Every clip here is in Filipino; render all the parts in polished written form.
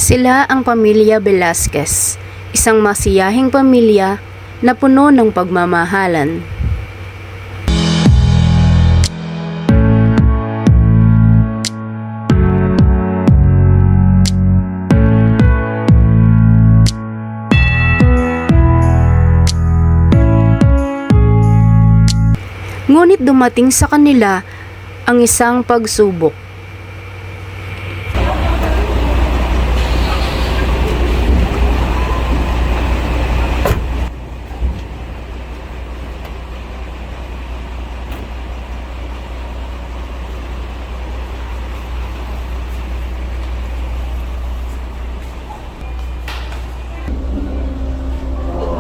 Sila ang pamilya Velasquez, isang masiyahing pamilya na puno ng pagmamahalan. Ngunit dumating sa kanila ang isang pagsubok.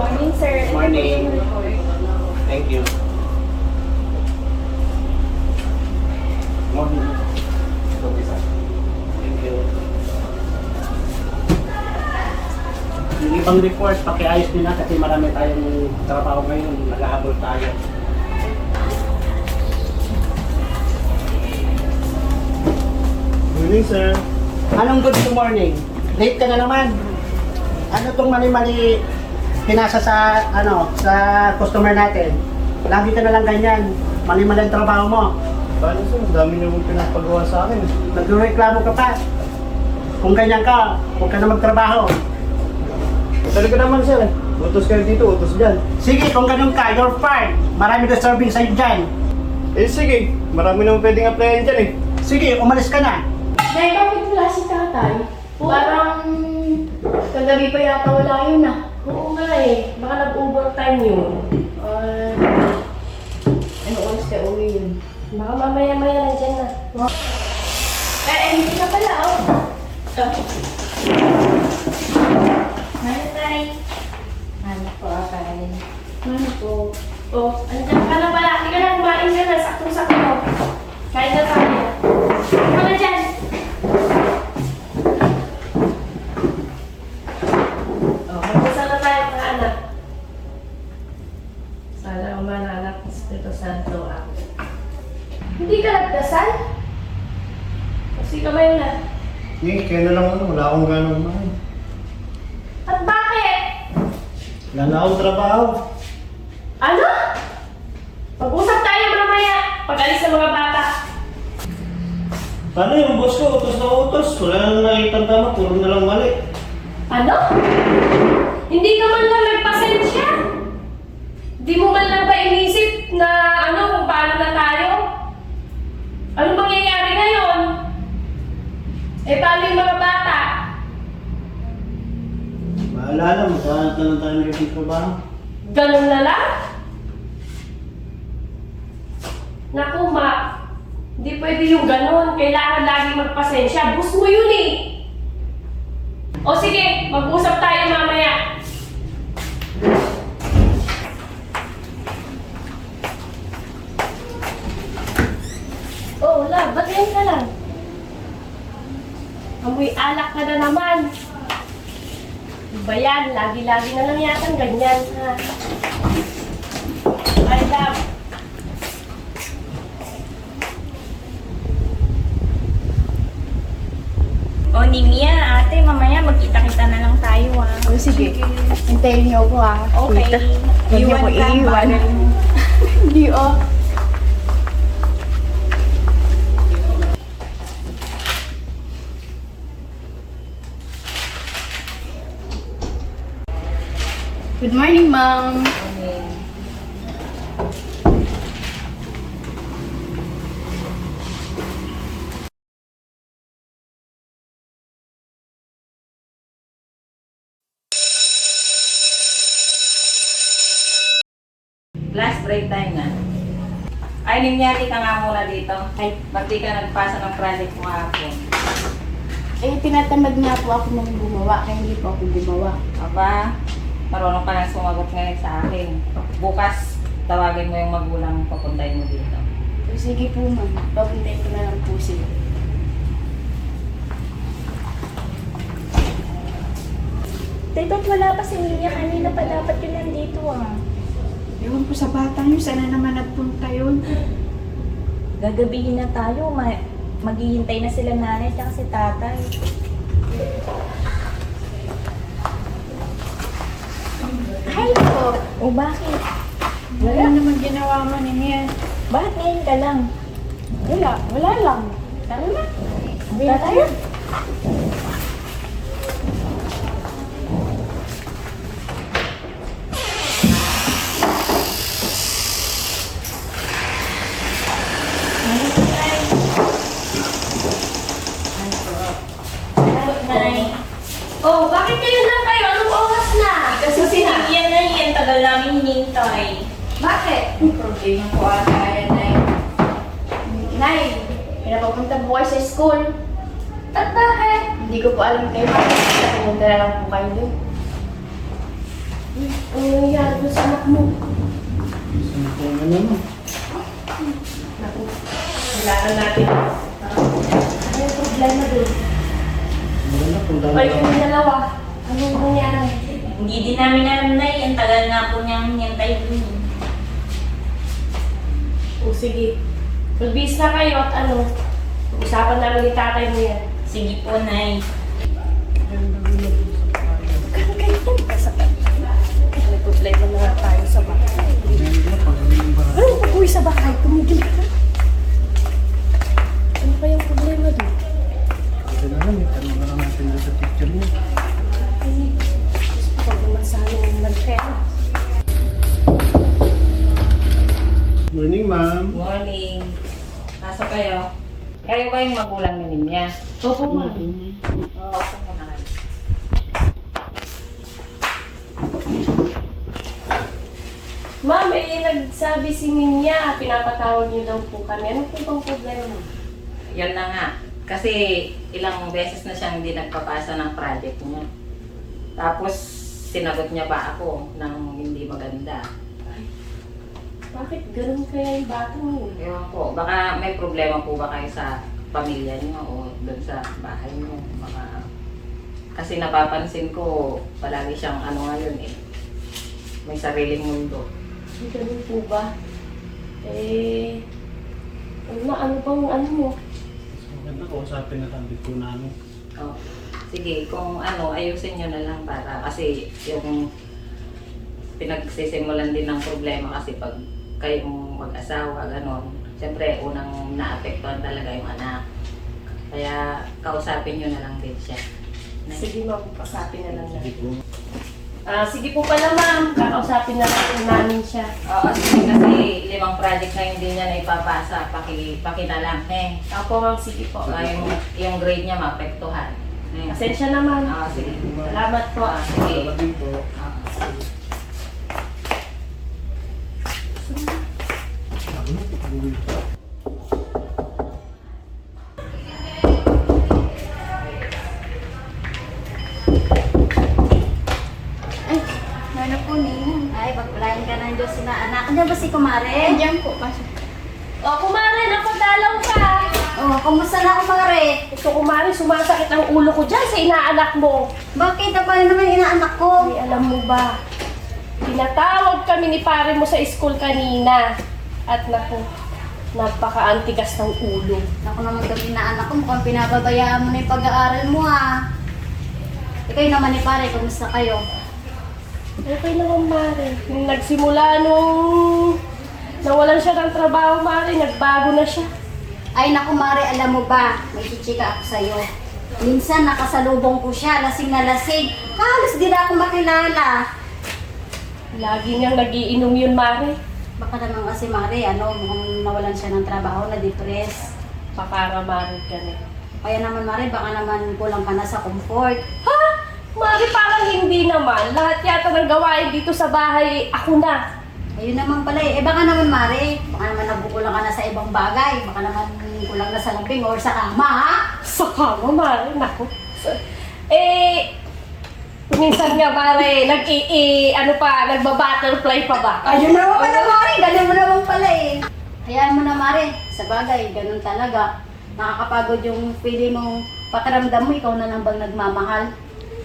Morning, sir. Morning. Thank you. Morning. Okay, sir. Thank you. Yung ibang report, pakiayos din na kasi marami tayong trabaho ngayon. Nag-ahabol tayo. Morning, sir. Anong good morning? Late ka na naman. Ano tong mali-mali pinasa sa sa customer natin? Lagi ka na lang ganyan. Mali-mali ang trabaho mo. Paano sir? Ang dami niyo pong pinapagawa sa akin. Nagreklamo ka pa. Kung ganyan ka, huwag ka na magtrabaho. Talaga naman sir. Utos kayo dito, utos dyan. Sige, kung ganun ka, you're fired. Marami deserving sa'yo dyan. Eh sige, marami naman pwedeng applyan dyan eh. Sige, umalis ka na. Nay, bakit wala si tatay? Parang kagabi pa yata wala yun ah. Oo nga eh. Baka nag-overtime yun. Ano oras ka uwi yun? Baka mamaya-maya lang dyan na. Hindi na pala oh. Ano tay? Ano po akain? Ano po? Oh, andyan ka na pala. Hindi ka na kumain ka na. Saktong-sakto. Kain na tayo. Ikaw na dyan. Magdasal na tayo mga anak. Sana ang mananak ng Espiritu Santo ako. Hindi ka nagdasal? Kasi kamay na. Eh, kaya na lang wala akong ganong mahal. At bakit? Wala na akong trabaho. Ano? Pag-usap tayo mamaya. Pag-alis ng mga bata. Paano yung boss ko? Utos na utos. Wala nang nakitang tama, puro na lang mali. Ano? Hindi ka man lang nagpasensya? Hindi mo man lang ba inisip na kung paano na tayo? Ano mangyayari ngayon? Paano yung mga bata? Maalala, magkahanap na lang tayo ng repeat trabaho. Ganun na lang? Naku, Ma. Hindi pwede yung ganun. Kailangan lagi magpasensya. Bus mo yun eh. O sige, mag-usap tayo mamaya. Oh, wala. Ba't ngayon ka lang? Amoy alak ka na naman. Diba yan? Lagi-lagi na lang yata ganyan, ha? I love. O, Nimia, ate, mamaya magkita-kita na lang tayo, ah. O sige, hintayin niyo ako ah. Okay. Huwag niyo ko ka, iiwan. bagal mo. Hindi oh. Good morning, ma'am. Last break time na. Ay, Nimia, ka nga muna dito. Ay, ba't di ka nagpasa ng project mo hapon? Tinatamad nga po ako nung gumawa, kaya hindi po ako gumawa. Aba, marunong ka lang sumagot ngayon sa akin. Bukas, tawagin mo yung magulang papuntahin mo dito. O sige po, ma'am. Papuntayin ko na lang po sila. Tay, ba't wala pa si Mia? Kanina pa dapat yun nandito ah. Ewan po sa bata niyo, sana naman nagpunta yun. Gagabihin na tayo. Maghihintay na sila nanay at si tatay. ngayon po. O bakit? Wala naman ginawa mo ni Mia. Bakit ngayon ka lang? Wala lang. Tara na. Tara tayo. Oh, bakit kayo lang kayo? Anong oras na? Kasi sinigyan na yan, tagal namin hinintay. Bakit? Problema ko ata yan ay. Nay, pinapapunta po kayo sa school. At bakit? Hindi ko po alam kayo. Pumunta na lang po kayo doon. Ano nangyari doon sa anak mo? Kailangan natin. Ano yung problema doon? Maganda, Ay, kami dalawa. Anong nangyari? Hindi din namin alam na yan, tagal nga po niyang hinintay dun. O sige. Magbihis na kayo at ano, usapan namin ni tatay mo yan. Sige po, Nay. May problema na nga tayo sa bahay. Ano pag-uwi sa bahay? Tumigil ka. Ano kayang problema doon? Kailangan, itanong na lang natin doon sa teacher mo. Ay, pag naman sana yung nagpera. Morning, ma'am. Morning. Pasok kayo. Kayo ba yung magulang ni Nimya? Opo, ma'am. Oo, ako muna kayo. Ma'am, nagsabi si Minya, pinapatawag niyo daw po kami. Ano po bang problema? Yan na nga. Kasi ilang beses na siyang hindi nagpapasa ng project niya. Tapos sinagot niya ba ako ng hindi maganda. Bakit ganun kaya yung bata mo? Ewan po, baka may problema po ba kayo sa pamilya niyo o doon sa bahay niyo? Baka, kasi napapansin ko palagi siyang ano ngayon eh. May sariling mundo. Ay, ganun po ba? Ano bang ano mo? Maganda, kausapin na lang dito namin. Oh, sige, kung ano, ayusin nyo na lang para kasi yung pinagsisimulan din ng problema kasi pag kayong mag-asawa, gano'n, siyempre unang naapektuhan talaga yung anak. Kaya kausapin nyo na lang din siya. Sige ma'am, pasapin na lang Sige natin. po. Sige po pala ma'am, kakausapin na lang namin siya. Oo, sige, kasi 5 project na hindi niya na ipapasa, paki na lang, eh. Ako ma'am, sige po. Yung grade niya maapektuhan. Eh. Pasensya naman. Sige. Salamat po. Sige. Salamat din po. Ano po ninyo? Ay, pagpalain ka ng Diyos na anak. Ano ba si Kumare? Diyan po. Pasok. O, kumare, napagdalaw ka. Oh, kumusta na Kumare? Ito, kumare, sumasakit ang ulo ko dyan sa inaanak mo. Bakit? Paano naman inaanak ko? Ay, alam mo ba, tinatawag kami ni pare mo sa school kanina. At naku, napaka-antigas ng ulo. Ako naman kami inaanak ko. Mukhang pinababayaan mo na yung pag-aaral mo ah. Ikaw naman ni pare, kumusta kayo? Okay naman, Mare. Nung nagsimula nung nawalan siya ng trabaho, Mare, nagbago na siya. Ay naku Mare, alam mo ba, may chichika ako sa'yo. Minsan nakasalubong ko siya, lasing na lasing. Halos di na ako makilala. Lagi niyang nagiinom yun, Mare. Baka naman kasi Mare, mukhang nawalan siya ng trabaho, na-depress. Pakaramarin ka na. Kaya naman Mare, baka naman kulang ka na sa comfort. Ha? Mare, parang hindi naman. Lahat yata ng gawain dito sa bahay, ako na. Ayun naman pala eh. Baka naman Mare, baka naman nabukulang ka na sa ibang bagay. Baka naman kulang na sa lambing or sa kama, ha? Sa kama, Mare. Naku. Minsan nga, Mare, nagba-butterfly pa ba? Ayun naman pala Mare, ganun mo naman pala eh. Hayaan mo na Mare, sa bagay, ganun talaga. Nakakapagod yung pili mong pakiramdam mo, ikaw na lang bang nagmamahal.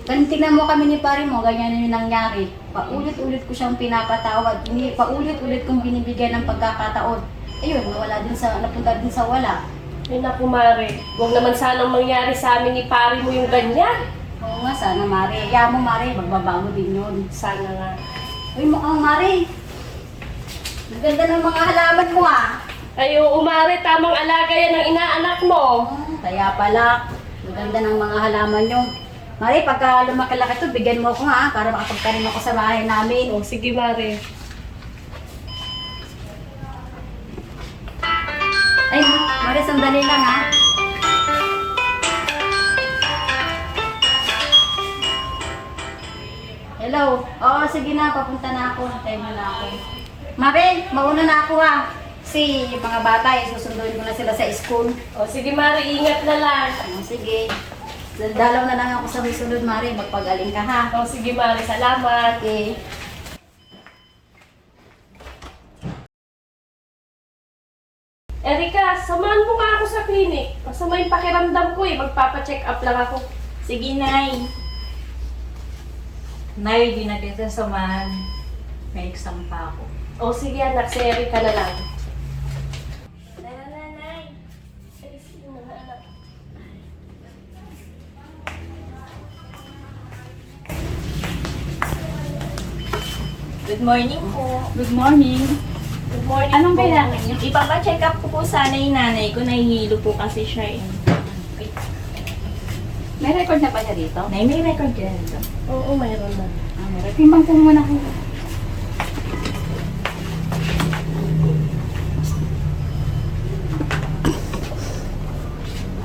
Ganun, tingnan mo kami ni pare mo, ganyan yung nangyari. Paulit-ulit ko siyang pinapatawad, paulit-ulit kong binibigyan ng pagkakataon. Ayun, napunta din sa wala. Ay, naku, Mare. Huwag naman sanang mangyari sa amin ni pare mo yung ganyan. Oo nga, sana Mare. Hayaan mo Mare, magbabago din yun. Sana nga. Uy, mukhang Mare. Ang ganda ng mga halaman mo ah. Ay, oo, Mare, tamang alaga yan ng inaanak mo. Kaya pala, ang ganda ng mga halaman nyo. Mare, pagka lumaki-laki to, bigyan mo ako ha, para makapagtanim ako sa bahay namin. O, sige, Mare. Ay, Mare, sandali lang ha. Hello? Oo, sige na, papunta na ako. Hintayin mo na ako. Mare, mauna na ako ha. Kasi yung mga bata, susunduin ko na sila sa school. O, sige, Mare, ingat na lang. Sige. Dalaw na lang ako sa susunod, Mare. Magpagaling ka ha. O, sige, Mare, salamat. Okay. Erika, samahan mo nga ako sa clinic. Masama yung pakiramdam ko eh. Magpapacheck up lang ako. Sige, Nay. Nay, di na kita samahan. May exam pa ako. O, sige, anak. Si Erika na lang. Good morning po. Good morning. Good morning Anong po. kailangan niyo? Ipapacheck up ko po sana yung nanay ko. Nahihilo po kasi siya eh. May record na ba niya dito? Nay, may record yan. Oo, mayroon na. Meron. Timbang po muna ko.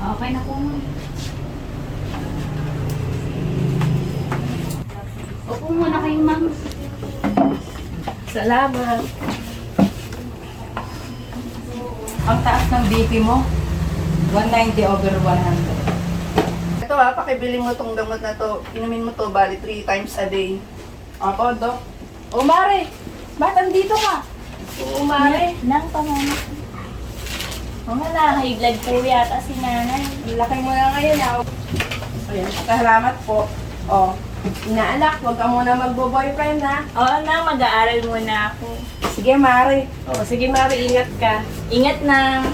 Okay na po, ma'am. Opo muna kayo, ma'am. Salamat. Ang taas ng BP mo, 190/100. Ito ha, pakibili mo tong gamot na to. Inumin mo to, bali 3 times a day. Opo, Dok. O, Mare! Ba't andito ka? Oo, Mare. Nang pamama. O nga na, high blood po yata si nanay. Laki mo na ngayon ha. Ayan, salamat po. O, inaanak, huwag ka muna magbo-boyfriend ha. Oo na, mag-aaral muna ako. Sige, Mare. O, sige, Mare, ingat ka. Ingat na.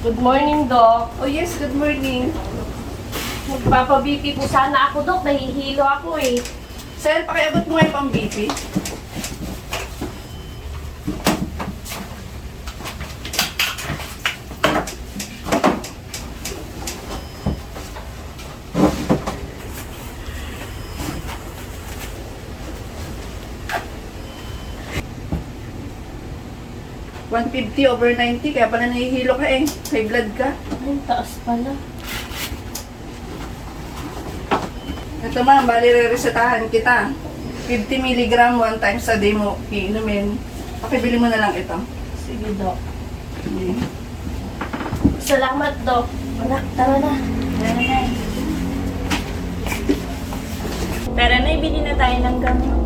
Good morning, Doc. Oh yes, good morning. Magpapa-BP po sana ako, Doc. Nahihilo ako eh. Sir, pakiabot mo ngayon pang BP. (150/90), kaya pala nahihilo ka eh. High blood ka. Ay, taas pala. Ito ma'am, bali re-resetahan kita. 50 mg 1 times a day mo iinumin. Pakibili mo na lang ito. Sige, Doc. Sige. Salamat, Doc. Anak, tara na. Tara na, ibili na tayo ng gamot.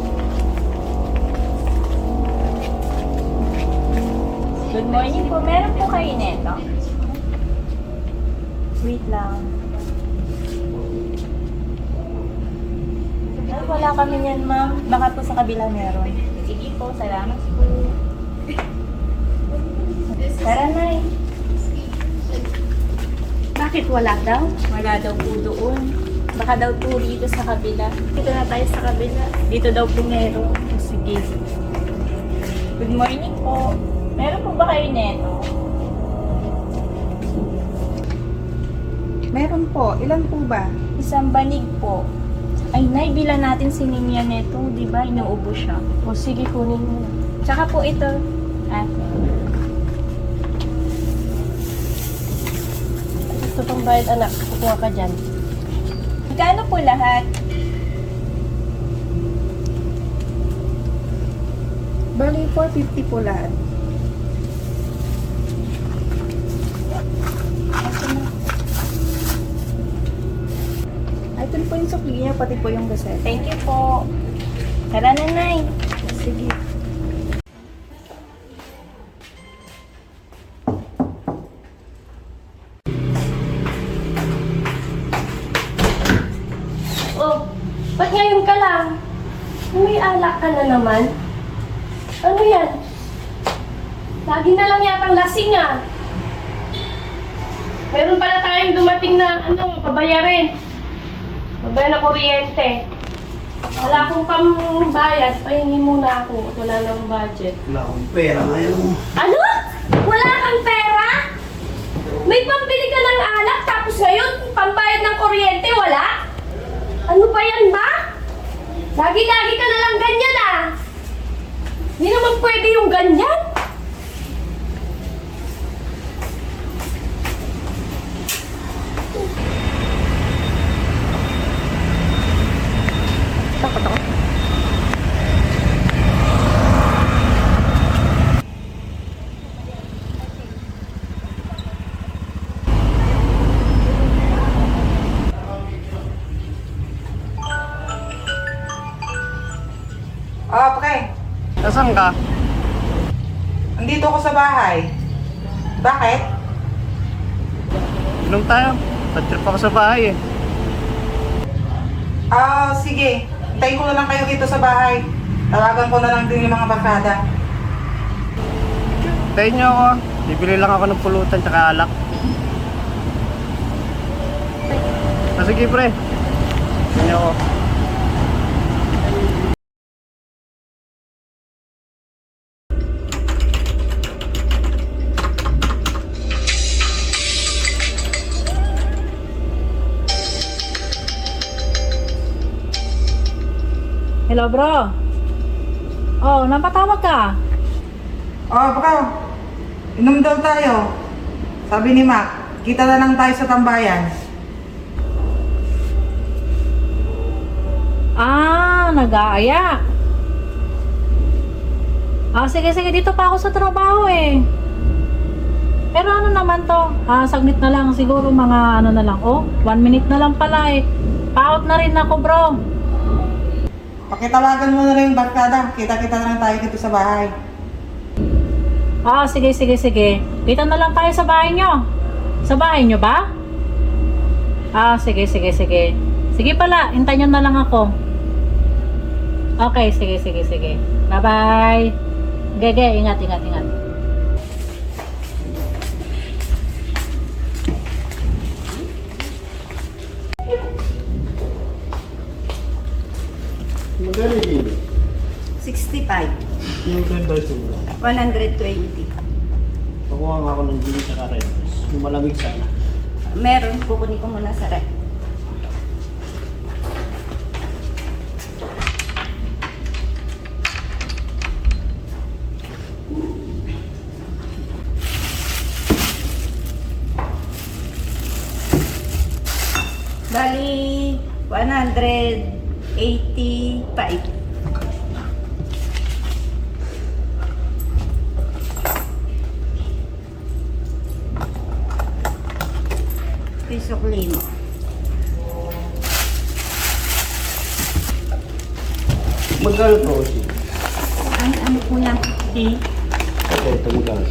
Good morning po. Meron po kayo neto? Wait lang. Ay, wala kami yan, ma'am. Baka po sa kabila meron. Sige po, salamat po. Tara na eh. Bakit wala daw? Wala daw po doon. Baka daw po dito sa kabila. Dito na tayo sa kabila. Dito daw po meron. Sige. Good morning po. Meron po ba kayo neto? Meron po. Ilan po ba? Isang banig po. Ay, naibilan natin si Ninya neto. Di ba? Inuubo siya. O, sige, kunin mo na. Tsaka po ito. Gusto pang bayad, anak. Kukuha ka dyan. Magkano po lahat? Bali, 450 po lahat. Ito po yung sukli niya, pati po yung gaset. Thank you po. Tara na, Nay. Sige. Oh, ba't ngayon ka lang? May alak ka na naman. Ano yan? Lagi na lang yatang lasing ah. Meron pala tayong dumating na pabayarin. Pabayaran na kuryente. Wala akong pambayad. Pahingi muna ako. Wala nang budget. Wala akong pera ngayon. Ano? Wala kang pera? May pambili ka ng alak tapos ngayon pambayad ng kuryente wala? Ano ba yan ba? Lagi-lagi ka na lang ganyan ah. Hindi naman pwede yung ganyan. Oh, pre. Nasaan ka? Andito ako sa bahay. Bakit? Inom tayo. Bad-trip ako sa bahay eh. Ah, sige. Hintayin ko na lang kayo dito sa bahay. Tawagan ko na lang din yung mga barkada. Tayo niyo ako. Bibili lang ako ng pulutan tsaka alak. Sige pre. Tayo niyo ako. Hello, bro. Oh, napatawag ka. Oh, bro. Inom daw tayo. Sabi ni Mac, kita na lang tayo sa tambayan. Ah, nag-aaya. Ah, sige, dito pa ako sa trabaho eh. Pero ano naman to? Ah, saglit na lang. Siguro mga ano na lang. Oh, 1 minute na lang pala eh. Pa-out na rin ako, bro. Pakitawagan mo na lang yung barkada. Kita-kita na lang tayo dito sa bahay. Ah, sige. Dito na lang tayo sa bahay nyo. Sa bahay nyo ba? Ah, sige. Sige pala, hintayin nyo na lang ako. Okay, sige. Bye-bye. Gege, ingat. Magkano yung 65. Yung 10 by 2. 120. Pakuha nga ako ng gini sa karetos. Yung malamig sana. Meron, kukunin ko muna sa rep. Bali, 185. Pisok limo. Magkano po si? Ano po yan? 50? Okay, ito magkano. 50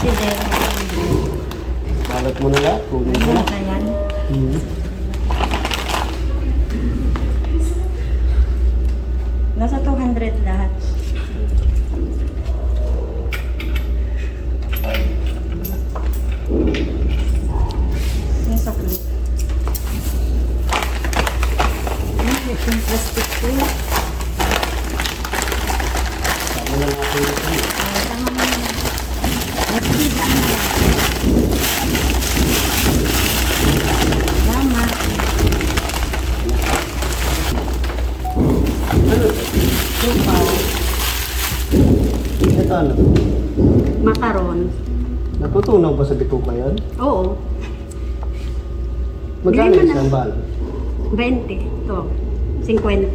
din. Kalat mo na lahat. Kunin mo na. Na yan. Nasa 200 lahat. Yung sukli. Yung plastic po. Tama na natin ito. Tama mo na. Tama. Ito ano? Makaron. Natutunaw ba sa bituka yan? Oo. Magkano Hindi mo na. isang balo? 20. Ito. 50.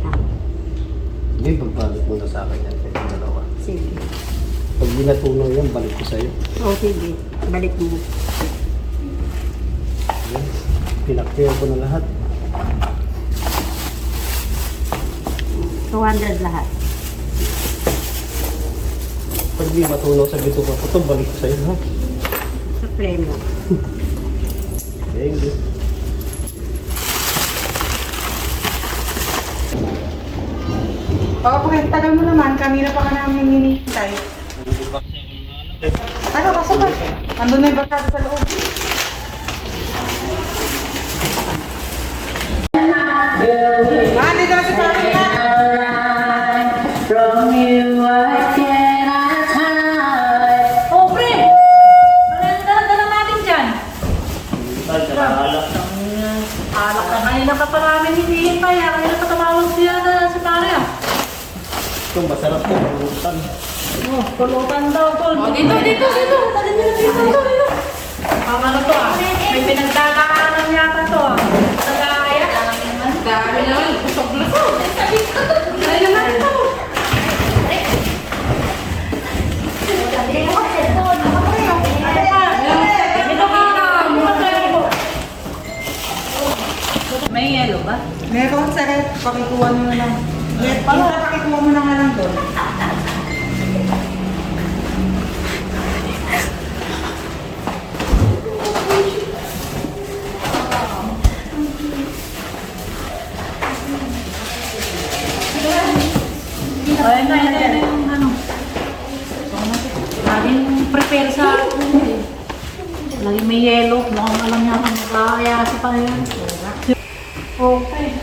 Hindi, pagbalot mo na sa akin yan. Pwede dalawa. Sige. Pag di natunaw yan, balik ko sa'yo. O, sige. Balik mo. Yan. Pinaktiyan ko na lahat. 200 lahat. Pag di matunaw sa bituka ko, ito balik ko sa'yo. Ha? Sa premo. Thank you. Oh, pre, tagal mo naman. Kanina pa ka namin hinihintay. Ano, basta ba? Andun na yung barkada sa loob. Dito na si Papa. Masarap po. Pulutan. Oh, pulutan daw, tol. Oh, dito. Dali mo na dito. Ang ano to ah? May pinagdadaanan yata to ah. Nagkakaya. Dami naman. Lusog-lusog. Ayun na ito. Dito ka. May yellow ba? Meron, sir. Pakikuha mo na lang. Pakikuha mo na nga lang doon. Ayun na yung ano. Laging prepare sa laging may yellow. Mukhang alam niya kung makakaya kasi pa yun. Okay.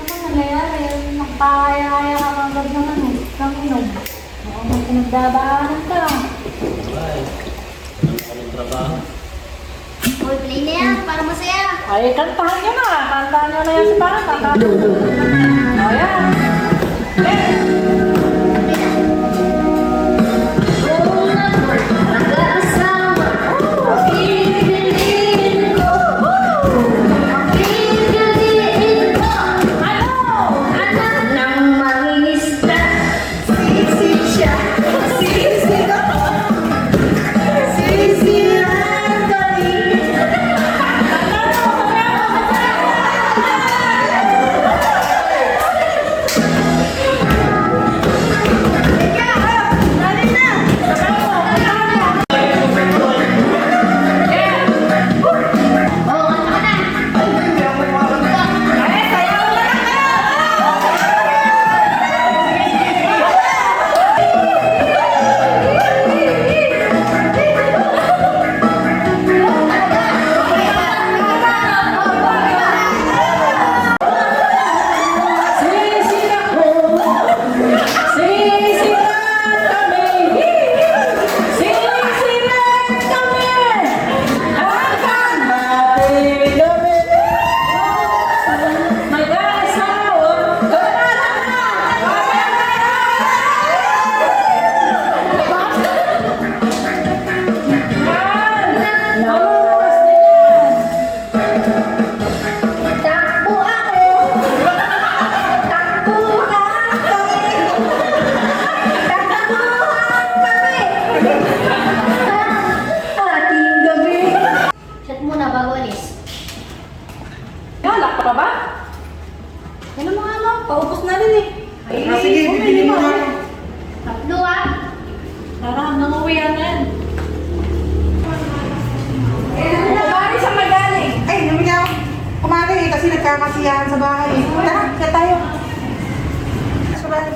Ano nangyayari? Nakapahaya-haya ka agad ng ano, ng inom. Mukhang may pinagdadaanan ka. Uy, play na yan, para masaya. Ay, kantahan niyo na. Kantahan niyo na yan si Bata. Ayan. Shot muna bago alis. Galak pa ba? Ano mga ano? Paubos na rin eh. Sige, bibili mo na. Tatlo ah. Tara, nanguwi yan yan. Kumari sa magaling. Ay, namigyan ako. Kumari eh, kasi nagkamasiyahan sa bahay. Tara, kaya tayo. Sa bahay.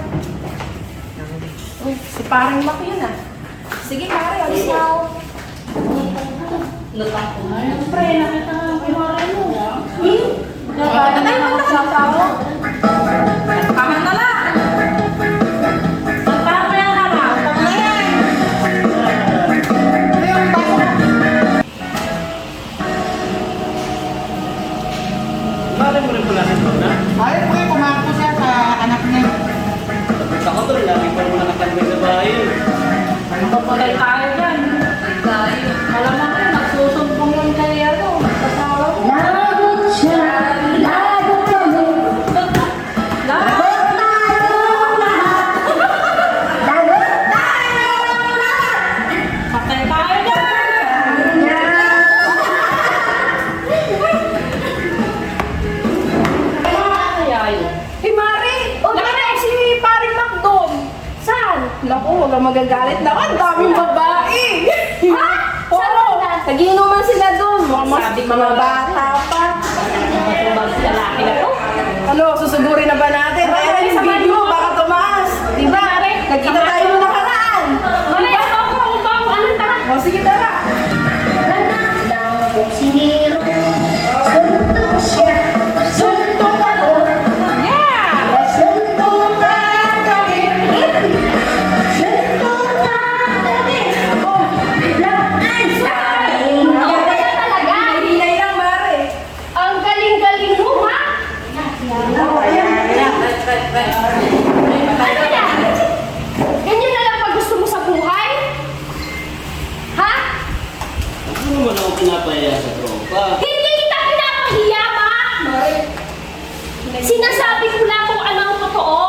Uy, si parang Mac yun ah. Sige, pare, alis na ako. Pre, nakita nga. Kumari mo. Nakakata na yung magsasawa. Tama na lang. Saan pa yan harap? Mali mo rin pala sa na. Ay, pre, kumakto siya sa anak niya. Ako to, lagi pa naman nakatagay sa bahay. Patay tayo dyan. Alam mo ko, nagsusumpong yung kay ano. Kasawa ko. Lagot siya, lagot kami. Lahat. Patay tayo dyan. Kaya yun. Hey, Mari! Nakita ko si paring Mac doon. Saan? Naku, huwag kang magagalit naman. Daming babae. Ha? Oo. Nagiinuman sila doon. Mga bata pa. Lalaki na to. Ano, susugurin na ba natin? Kaya yung video, baka tumaas. Diba? Nagkita tayo nung nakaraan. Diba? Anong tara? O, sige, tara. Siniro, suntok siya, suntok ako. Yeah! Suntok ka kami, suntok ka kami. Lakaan sa akin. Kaya talaga. Hinay lang, Mari. Ang galing-galing mo, ha? Ayan, pinapahiya sa tropa. Hindi kita pinapahiya, Mac! Sinasabi ko lang kung ano ang totoo.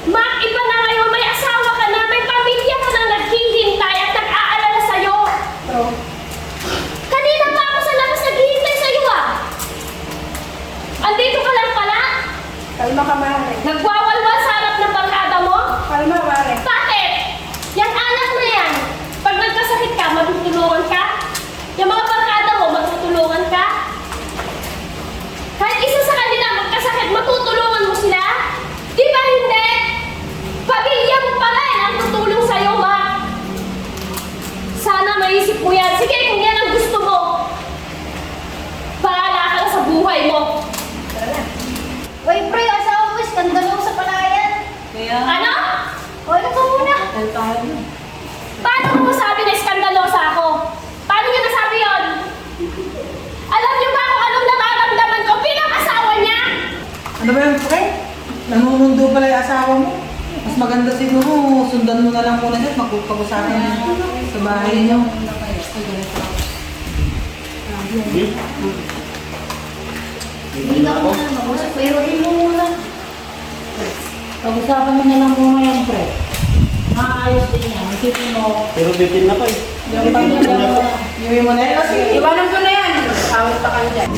Mac, iba na ngayon, may asawa ka na, may pamilya ka na naghihintay at nag-aalala sa'yo. Kanina pa ako sa labas naghihintay sa'yo ah. Andito ka lang pala? Kalma ka, Mare. Nagwawalwal sa harap ng barkada mo? Kalma, Mare. Bakit? Yang anak na yan, pag nagkasakit ka, matutulungan ka? Yung mga barkada mo, matutulungan ka? Kahit isa sa kanila magkasakit, matutulungan mo sila? Di ba hindi? Pamilya mo pala eh, ang tutulong sa'yo, Ma. Sana maisip mo yan. Sige, kung yan ang gusto mo. Bahala ka na sa buhay mo. Uy, pre, asawa mo, skandalo sa palayan. Ano? Wala ka muna. Paano mo masabi na skandalosa ako? Paano niya nasabi yun? Alam niyo ba kung anong nararamdaman ko bilang asawa niya? Ano ba yun, pre? Nanunundo pala yung asawa mo. Mas maganda siguro, sundan mo na lang muna dyan, magpag-usapan sa bahay niyo. Hindi ka muna mag-usap, pero rin mo muna. Pag-usapan mo na lang muna yan, pre. Maayos din yan. Isipin mo, Pero bitin na pa eh. yung pamilya mo, Iwi mo na yan kasi. Iwanan ko na yan. Awit pa ka dyan.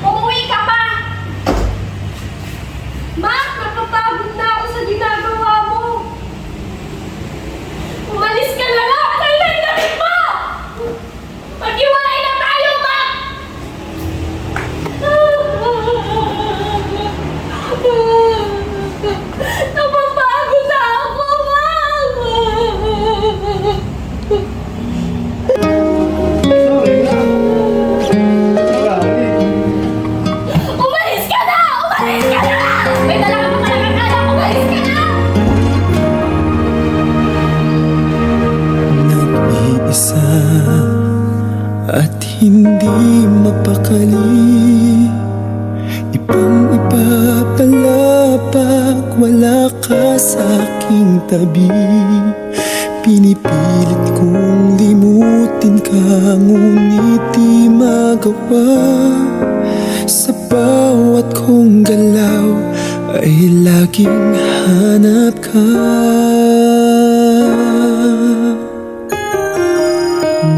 Umuwi ka pa! Mac, napapagod na ako sa ginagawa mo. Umalis ka na lang! Asan na yung damit mo? Maghiwalay na tayo, Mac! Napapagod na ako, Mac! Umalis ka na! Umalis ka na! May dala ka pa talagang anak! Umalis ka na! Nag-iisa at hindi mapakali, ibang-iba pala pag wala ka sa aking tabi. Pinipilit kong limutin ka, ngunit di magawa. Sa bawat kong galaw ay laging hanap ka.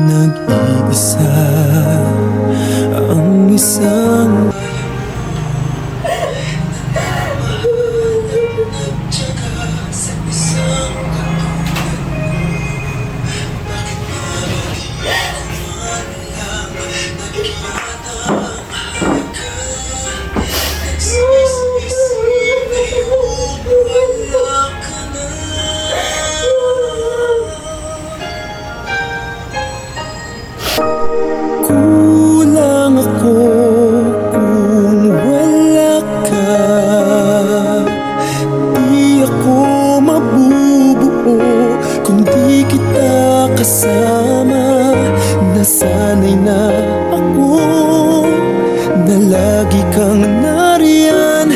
Nag-iisa ang isang kulang ako kung wala ka. Di ako mabubuo kung di kita kasama. Nasanay na ako na lagi kang nariyan.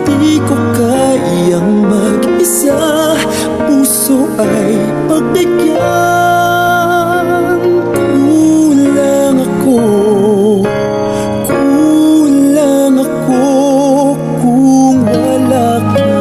Di ko kayang mag-isa, puso ay pagbigyan. Kulang ako kung wala ka.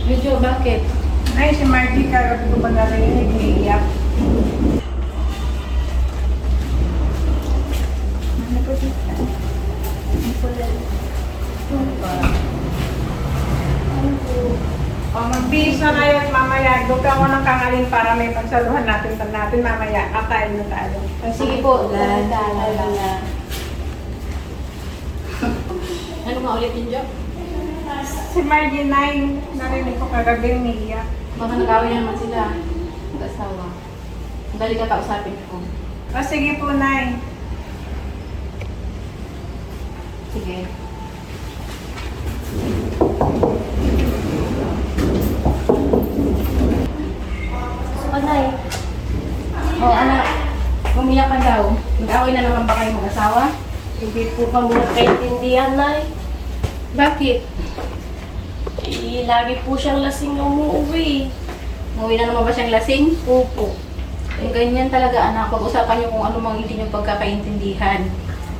Medyo, bakit? Ay, si Margie, kagabi ko pa narinig, umiiyak. O, magbihis na kayo at mamaya. Doon ako ng kangalin para may pagsaluhan natin mamaya. Kakain na tayo. Sige po, dala. Ano nga ulit yung job? Si Margie, Nay, narinig ko kagabi, umiiyak. Baka nag-away naman sila. Mag-asawa. Dali ka kausapin ko. O, sige po, Nay. Sige. Panay, Oh, anak. Umiyak ka daw. Nag-away na naman ba kayo mag-asawa? hindi po kami nagkaintindihan, Nay. Bakit? Lagi po siyang lasing na umuwi. Umuwi na naman ba siyang lasing? Opo. Ganyan talaga, anak. Pag-usapan niyo kung ano mang hindi niyo pagkakaintindihan.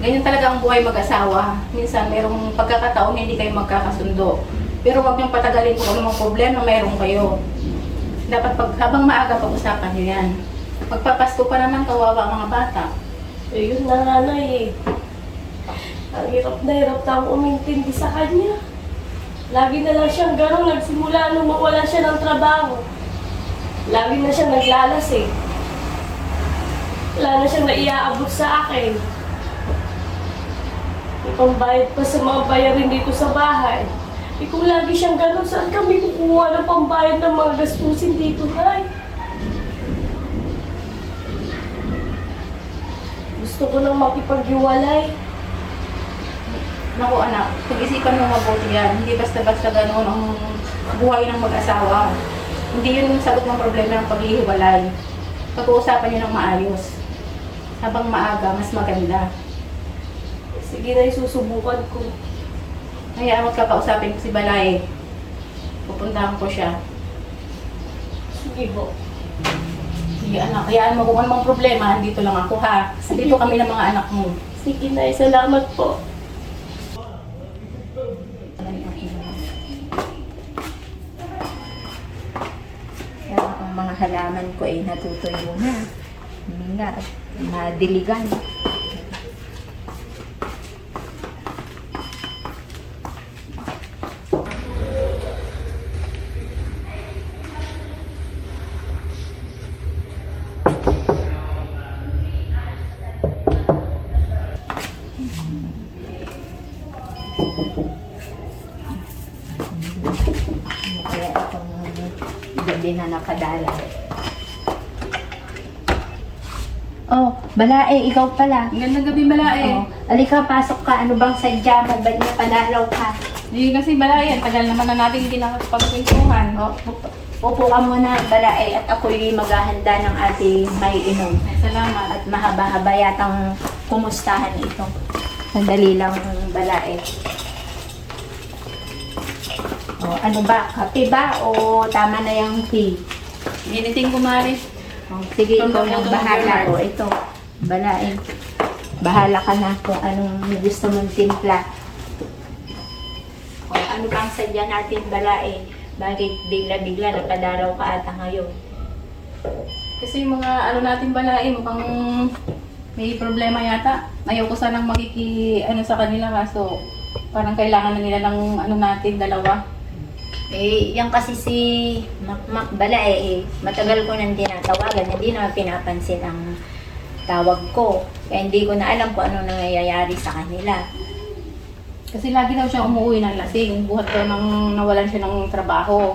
Ganyan talaga ang buhay mag-asawa. Minsan, merong pagkakataon hindi kayo magkakasundo. Pero huwag niyong patagalin kung ano mang problema meron kayo. Dapat habang maaga pag-usapan niyo yan. Magpapasko pa naman, kawawa ang mga bata. Eh, yun na nga, Nay, eh. Ang hirap na hirap na akong umintindi sa kanya. Lagi na lang siyang gano'n, nagsimula nung mawala siya ng trabaho. Lagi na siyang naglalas eh. Wala na siyang naiaabot sa akin. May pambayad pa sa mga bayarin dito sa bahay. Eh kung lagi siyang gano'n, saan kami kukuha ng pambayad ng mga gastusin dito, Nay? Gusto ko nang makipaghiwalay. Naku anak, pag-isipan mo mabuti yan. Hindi basta-basta gano'n ang buhay ng mag-asawa. Hindi yun yung sagot ng problema ng paghihiwalay. Pag-uusapan niyo ng maayos. Habang maaga, mas maganda. Sige na, susubukan ko. Hayaan mo't kakausapin ko si Balay. Pupuntahan ko siya. Sige po. Sige anak, hayaan mo kung anong problema, dito lang ako ha. Dito kami ng mga anak mo. Sige na, salamat po. Kaya ang mga halaman ko ay natutuyo na. Huminga at madiligan. Kaya itong gabi na nakadala. Oh, Balae, ikaw pala. Gandang gabi Balay. Oh, alika, pasok ka. Ano bang sadya mo? Ba't niya padalaw ka? Hindi kasi Balay, tagal naman na natin hindi nakakapagkwentuhan. Oh, upo ka muna, Balae, at ako'y maghahanda ng ating may inom. Ay, salamat. At mahaba-haba yatang kumustahan ito. Sandali lang, Balae. Oh, ano ba? Kape ba? O tama na yung tea? Initing ko Mari. Oh, sige, ikaw nang bahala. O, ito. Balae. Bahala ka na kung anong gusto mong timpla. O, ano bang sadya natin, Balae? Bakit bigla-bigla napadaraw ka ata ngayon? Kasi yung mga ano natin Balay, mukhang may problema yata. Ayaw ko sanang sa kanila kaso parang kailangan na nila ng ano natin, dalawa. Eh, yan kasi si Mac Balae, matagal ko nang tinatawagan, hindi naman pinapansin ang tawag ko. Kaya hindi ko na alam kung ano nangyayari sa kanila. Kasi lagi daw siya umuwi ng lasing, buhat daw nang nawalan siya ng trabaho.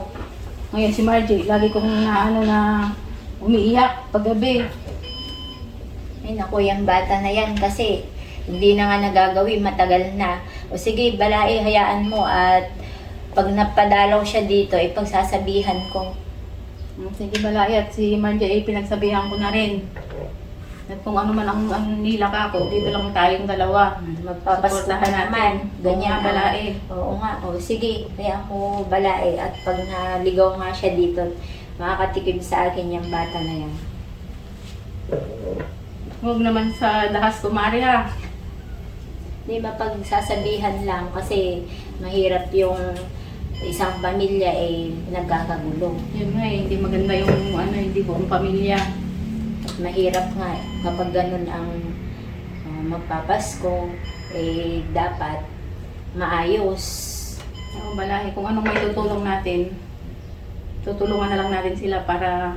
Ngayon si Margie, lagi kong na umiiyak paggabi. Ay naku, yung bata na yan kasi hindi na nga nagagawin, matagal na. O sige, Balae, hayaan mo at pag napadalaw siya dito, ipagsasabihan ko. Sige Balay, at si Margie ay pinagsabihan ko na rin. At kung ano man ang nila ka ako, dito lang tayong dalawa. Magpapasahan naman. Ganyan nga Balay. Oo nga. O sige, kaya mo Balae. At pag naligaw nga siya dito, makakatikim sa akin yung bata na yan. Huwag naman sa dahas kumari ha. Di ba pag sasabihan lang kasi mahirap yung isang pamilya ay nagkakagulo. Yun nga hindi maganda yung hindi buong pamilya. At mahirap nga kapag ganun ang magpapasko, eh dapat maayos. Oo, Balay, kung anong may tutulong natin, tutulungan na lang natin sila para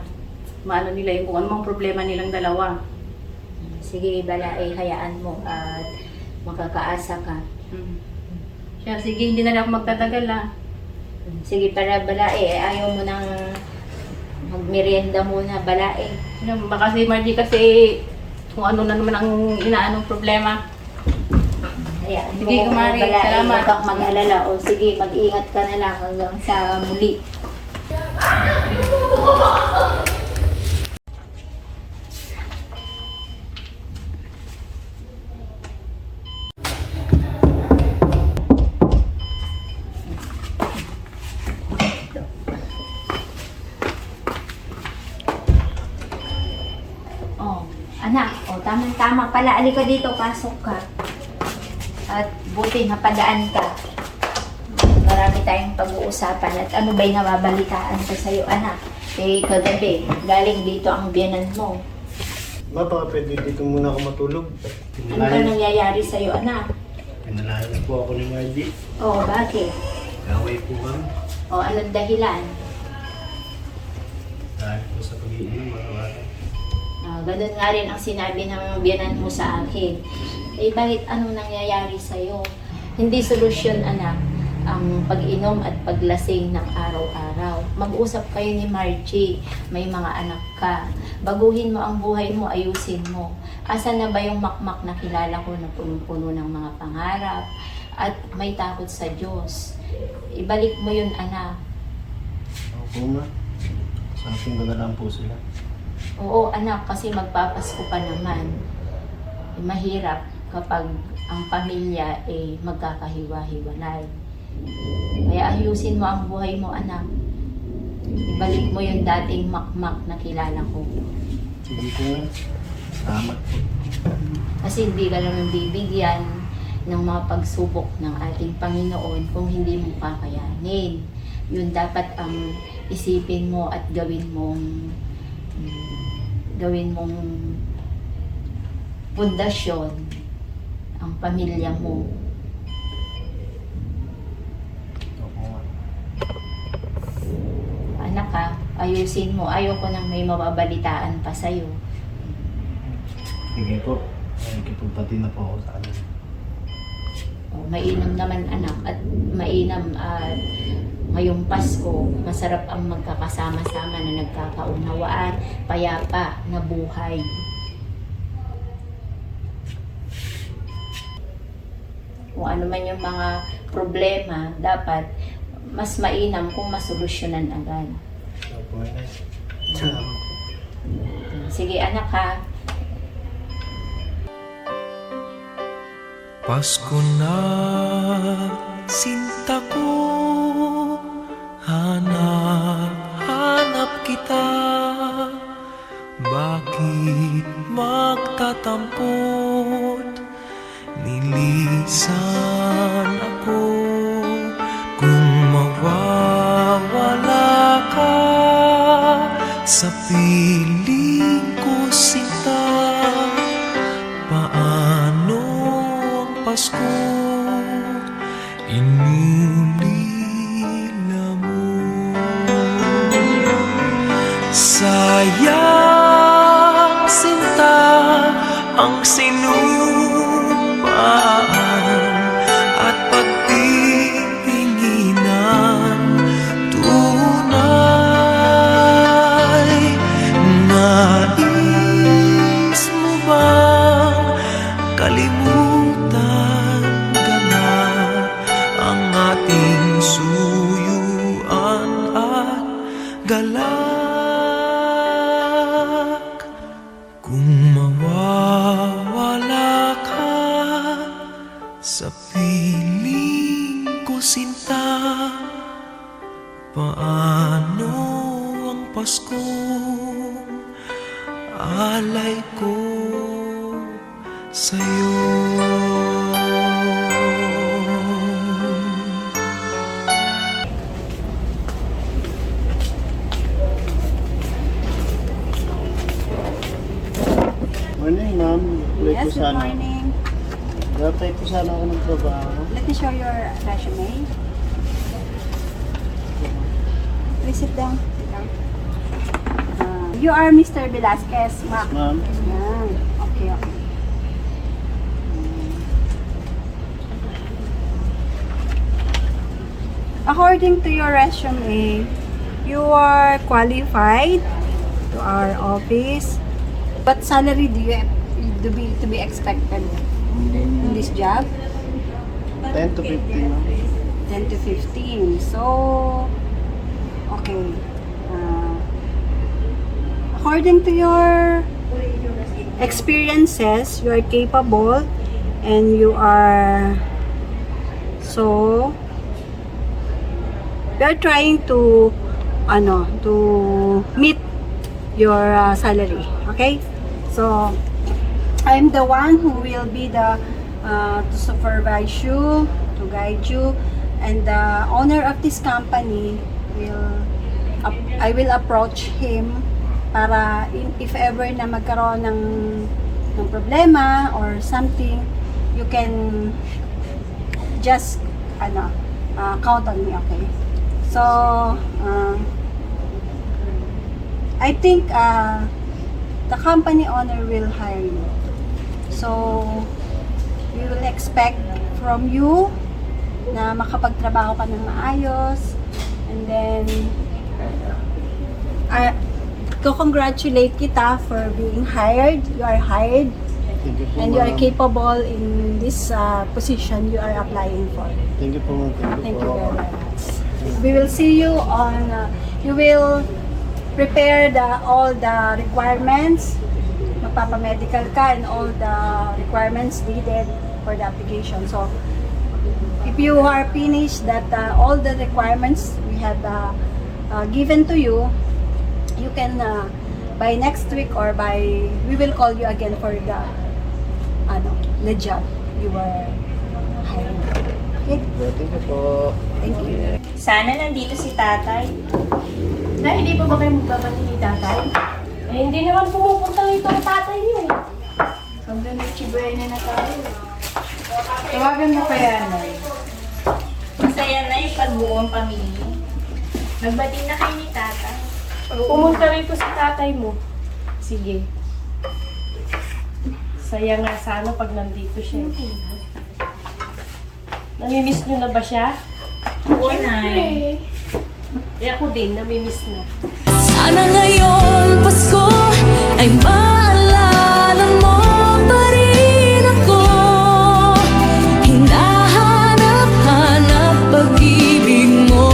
maano nila yung kung anong problema nilang dalawa. Sige, Balae, hayaan mo at makakaasa ka. Siya, sige, hindi na lang ako magtatagal ha. Sige, para Balae, ayaw mo nang magmerienda muna, Balae. Baka si Margie kasi kung ano na naman ang inaanong problema. Hayaan Sige, mo, kumari. Balae, Salamat. huwag kang mag-alala. O sige, mag-ingat ka na lang hanggang sa muli. Oh, anak, tama-tama pala. Alika dito, pasok ka. At buti napadaan ka. Marami tayong pag-uusapan. At ano ba'y nababalitaan ko sa'yo, anak? Eh, kagabi, galing dito ang biyanan mo. Ma, baka pwede dito muna ako matulog. Ano ba nangyayari sa'yo, anak? Pinalayas po ako ni Margie. Oh, bakit? Gaway po kami. Oh, anong dahilan? Dahil po sa pag-iinom, araw-araw. Ganun nga rin ang sinabi ng mga biyanan mo sa akin. Eh, bakit anong nangyayari sa'yo? Hindi solusyon, anak, ang pag-inom at paglasing ng araw-araw. Mag-usap kayo ni Margie, may mga anak ka. Baguhin mo ang buhay mo, ayusin mo. Asan na ba yung makmak na kilala ko na punong-puno ng mga pangarap at may takot sa Diyos? Ibalik mo yun, anak. Opo, ma. Sa akin ba lang po sila? Oo, anak, kasi magpapasko pa naman. Mahirap kapag ang pamilya magkakahiwa-hiwalay. Kaya ayusin mo ang buhay mo, anak. Ibalik mo yung dating makmak na kilala ko. Sige po, ma. Salamat po. Kasi hindi ka naman bibigyan ng mga pagsubok ng ating Panginoon kung hindi mo kakayanin. Yun dapat ang isipin mo at gawin mong pundasyon ang pamilya mo. Opo, ma. Anak ha, ayusin mo. Ayoko nang may mababalitaan pa sa'yo. Sige po. Nakikipagpati na po ako sa kanila. Mainam naman, anak, at mainam at ngayong Pasko, masarap ang magkakasama-sama na nagkakaunawaan, payapa na buhay. Kung ano man yung mga problema, dapat mas mainam kung masolusyonan agad. Opo, Nay. Salamat po. Sige, anak ha. Pasko na, sinta ko, hanap kita. Bakit magtatampot, nilisan ako. Kung mawawala ka, sa piling ko sinta. Paano ang Pasko inulila mo? Sayang sinta ang sinupaan at pagpipinginan. Tunay, nais mo bang kalimutan ka na ang ating suyuan at galak? Kung mawawala ka, sa piling ko sinta. Paano ang Paskong alay ko sa'yo? Morning, ma'am. Apply po Yes, good sana. morning. Apply po sana ako ng trabaho. Let me show your resume. Please sit down. Sit down. You are Mr. Velasquez, Mac. Ma'am. Yan. Okay, okay. According to your resume, you are qualified to our office. What salary do you to be expected in this job? 10 to 15. 10 to 15. So, okay. According to your experiences, you are capable and you are you are trying to meet your salary. Okay? So, I'm the one who will be the to supervise you, to guide you, and the owner of this company I will approach him para if ever na magkaroon ng problema or something, you can just count on me, okay? So I think the company owner will hire you. So we will expect from you na makapagtrabaho ka ng maayos, and then congratulate kita for being hired. You are hired and you are capable in this position you are applying for. Thank you po, ma'am. Thank you very much. We will see you on you will prepare all the requirements, magpapamedical ka, and all the requirements needed for the application. So if you are finished that all the requirements we have given to you, you can by next week or we will call you again for the job you were hiring. Okay? Thank you po. Thank you. Sana nandito si tatay. Na, hindi pa ba kayo magbabati ni tatay? Eh, hindi naman pumupunta rito ang tatay niyo eh. Hanggang nagsibuhay na tayo. Tawagan mo kaya, Nay. Masaya na yung pagbuong pamilya. Nagbati na kayo ni tatay. Pumunta rito si tatay mo. Sige. Saya nga sana pag nandito siya. Namimiss niyo na ba siya? Oo, Nay. Eh ako din, namimiss na. Sana ngayon Pasko ay maalala mo pa rin ako. Hinahanap-hanap pag-ibig mo.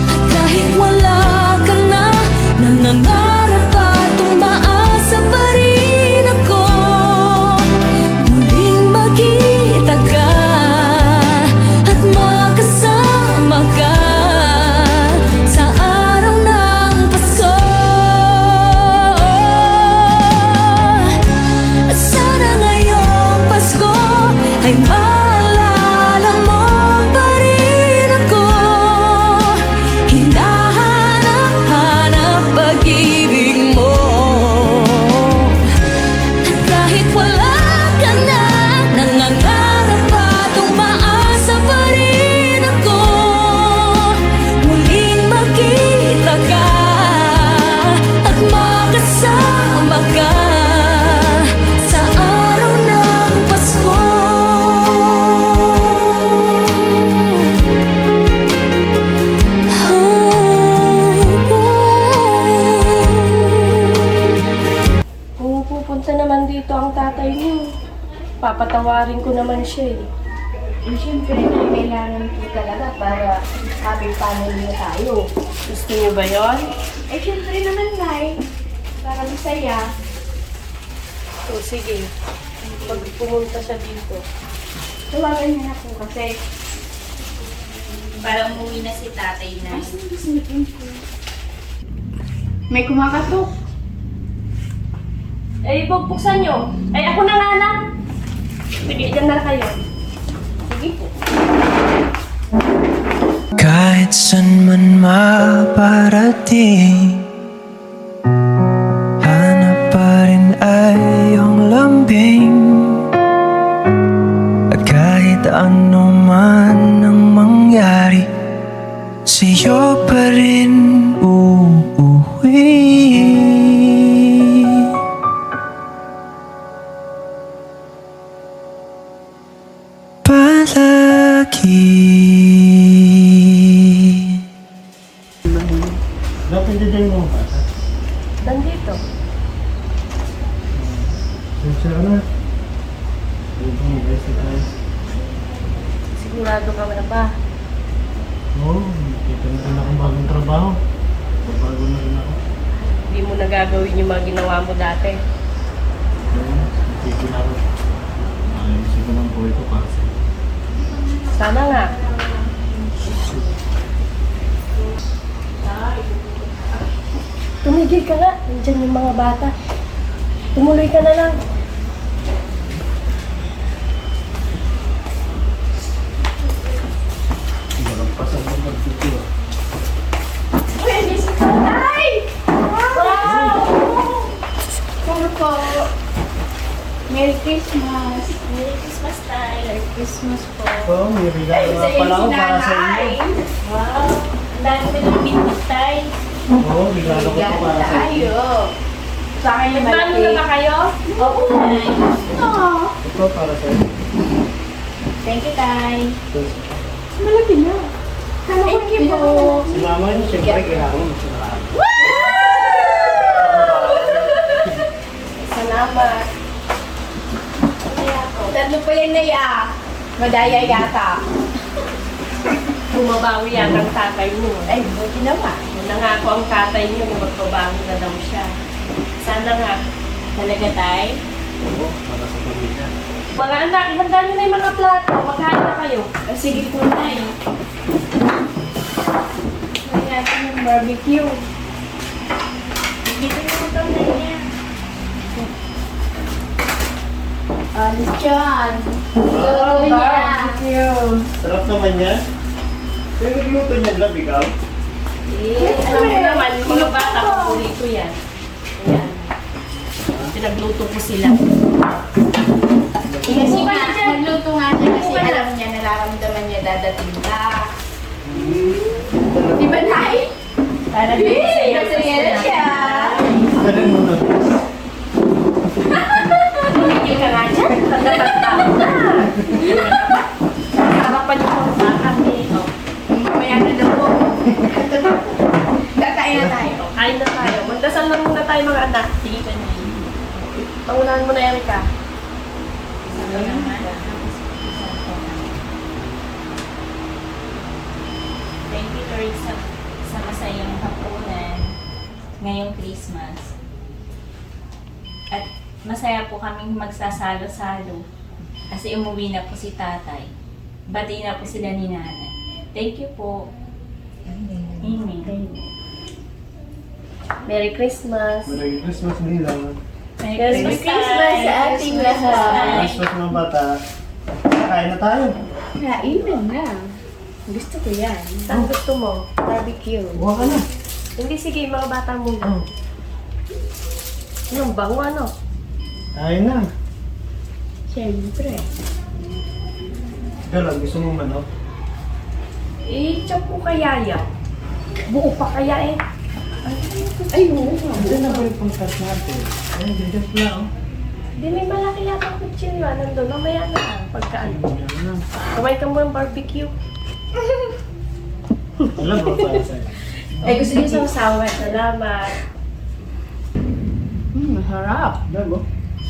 At kahit wala ka na, nangangarap at umaasa pa rin ako. Muling makita ka at makasama ka sa araw ng Pasko. At sana ngayong Pasko ay maalala mo pa rin ako. Hinahanap-hanap pag-ibig mo. At kahit wala ka na, nangangarap at umaasa pa rin ako. Muling makita ka at makasama ka sa araw ng Pasko. Kung pupunta naman dito ang tatay niyo, papatawarin ko naman siya eh. Eh, syempre, kailangan po talaga para happy family na tayo. Gusto niyo ba yon? Eh, syempre naman, Nay. Para masaya. So sige, pag pumunta siya dito. Tawagan niya na po kasi. Para umuwi na si tatay na. May kumakatok. Eh, buksan niyo. Ay, ako na nga lang. Sige, dyan na kayo. Sige po. Kahit san man maparating, hanap pa rin ay iyong lambing. At kahit ano man ang mangyari, sa'yo pa rin uuwi. Palagi. Dapat hindi din mo. Nandito. Siya na. Sigurado ka na ba? Oo, nakita na rin akong bagong trabaho. Bago na rin ako. Hindi mo nagagawin yung mga ginawa mo dati. Oo, nakita na ako. Ayusin ko ng buhay ko para sa'yo. Sana nga. Tumigil ka nga. Nandiyan yung mga bata. Tumuloy ka na lang. Pasal ng pagtuturo. Pwede si Tatay! Wow! Ano po? Merry Christmas! Merry Christmas tayo. Merry Christmas po. Oo, may regalo nga pala ako para sa inyo. Wow. Ang dami mo ng bintik tayo. Oo, regalo ko to para sa inyo. Sa akin yung Nagplano na ba kayo? Oo. Ito para sa inyo. Thank you, Tay. Malaki na. Thank you po. Si mama niyo, siyempre kailangan mo siya. Salamat. Tatlo pa yan na ya. Madaya yata. Bumabawi yata ang tatay niyo. Ay, buti naman. Nangako ang tatay niyo na magbabawi na daw siya. Sana nga. Talaga, Tay? Oo, para sa pamilya. Mga anak, handa niyo na yung mga plato. Magkain na kayo. Sige po, Tay. May natin yung barbecue. Dito yung utang na niya. Alis dyan. Wow, Barbecue. sarap naman yan. Pero nagluto niya, love, ikaw? Alam mo naman, yung mga bata paborito yan. Ayan. Pinagluto ko sila. Kasi nga, nagluto nga siya kasi alam niya, nararamdaman niya dadating ka. Di ba, Nay? Para Masaya na siya. Ganun mo na. Tumigil ka nga dyan. Tanda-tanda na. Harapan yung mga bata. Mamaya na daw po. Kakain na tayo. Kain na tayo. Magdasal na muna tayo mga anak. Sige pa na yun. Pangunahan mo na, Erika. Thank you, Lord, sa masayang hapunan ngayong Christmas. At masaya po kaming magsasalo-salo kasi umuwi na po si tatay. Bati na po sila ni nanay. Thank you po. Amen. Merry Christmas. Merry Christmas nila. Merry Christmas sa ating lahat. Merry Christmas mga bata. Kakain na tayo. Kain na. Gusto ko yan. Saan gusto mo? Barbecue. Buha ka na. Hindi, sige, mga bata muna. Yung bango ano? Kain na. Siyempre. Galang, gusto mo manok? I-chop ko kaya yan. Buo pa kaya eh. Ay, oo. Ito na ba yung pangkat natin? Ay, ganyan pala oh. Hindi, may malaki yata kutsilyo. Nandun, mamaya na lang. Pagkaan. Kamay ka mo yung barbecue. Alam mo para sa'yo. Ay, gusto niyo sa usawa. Salamat. Masarap. Alam mo?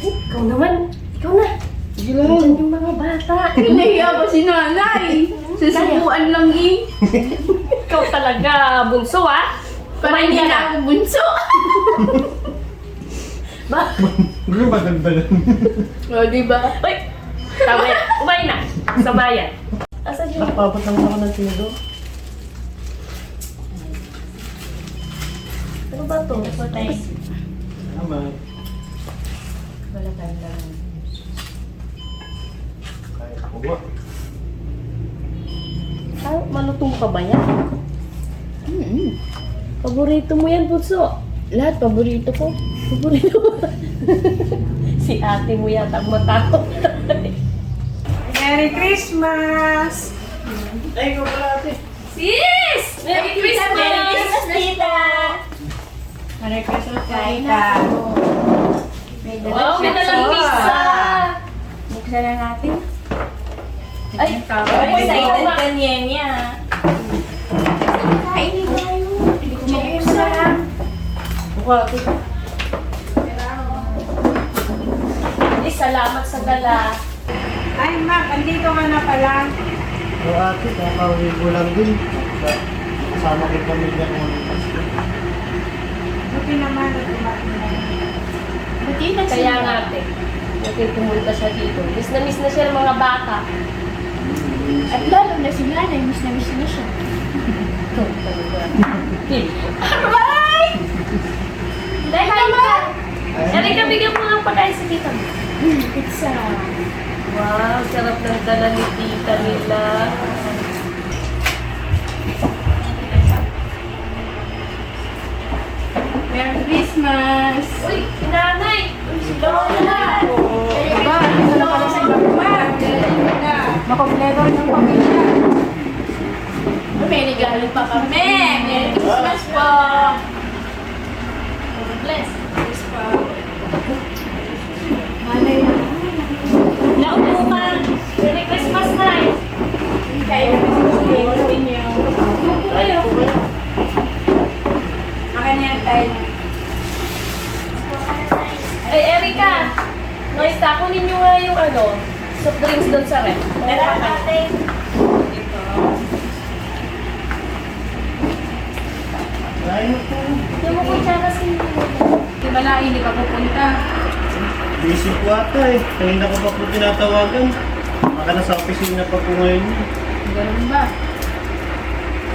Ikaw naman. Ikaw na. Sige lang. Diyan yung mga bata. Nahiya pa si nanay. Susubuan lang eh. Ikaw talaga, bunso ah. Parang hindi na ako bunso. Ba? Hindi maganda yan. O, diba? Uy! Tama yan. Kumain na. Sa bayan. Asan yung... Nakapapot lang ako ng tinido. Ano ba to? Ito po, Tay. Salamat. Wala tayo lang. Kaya ako ba? Ah, malutong pa ba yan? Paborito mo yan, Bunso. Lahat paborito ko. Paborito mo. Si ate mo yata ang matakot. Merry Christmas! Ay, ikaw pala ate. Sis! Merry Christmas! Merry Christmas, tita! Merry Christmas, Kain Kaita. May Wow, may dalang pizza! Buksan na natin. Ay, Excited ka niya niya. Kain na tayo. cheers na. Salamat sa dala. Ay, Mac, andito ka na pala. O ate, kakauwi ko lang din. Kasama ko yung pamilya ko ng Pasko. Buti naman at umatin na. Buti na kaya nga ate. Buti pumunta siya dito. Miss na siya ng mga bata. At lalo na si nanay, miss na siya. Aray! Dahil ka! Erika, bigyan mo ng pagkain sa tita mo. Pizza. Wow, sarap ng dala ni tita nila. Merry Christmas! Uy, nanay! Si Lola! Aba, ito na pala si Mama. Makompleto ng pamilya. May regalo pa kami! Merry Christmas po! Bless! Bless po! Malay na. Naupo ka! Merry Christmas, Nay! Kayo na si ninyo. Ayo! Akin yan tayo. Ay, Erika! Noista, kunin nyo nga yung soft drinks doon sa ref. Dala natin. Yung mo kutsara si Di ba na hindi ka pupunta? Busy po ata eh. Kanina ko pa po tinatawagan. Baka nasa opisina pa po ngayon. Ganun ba?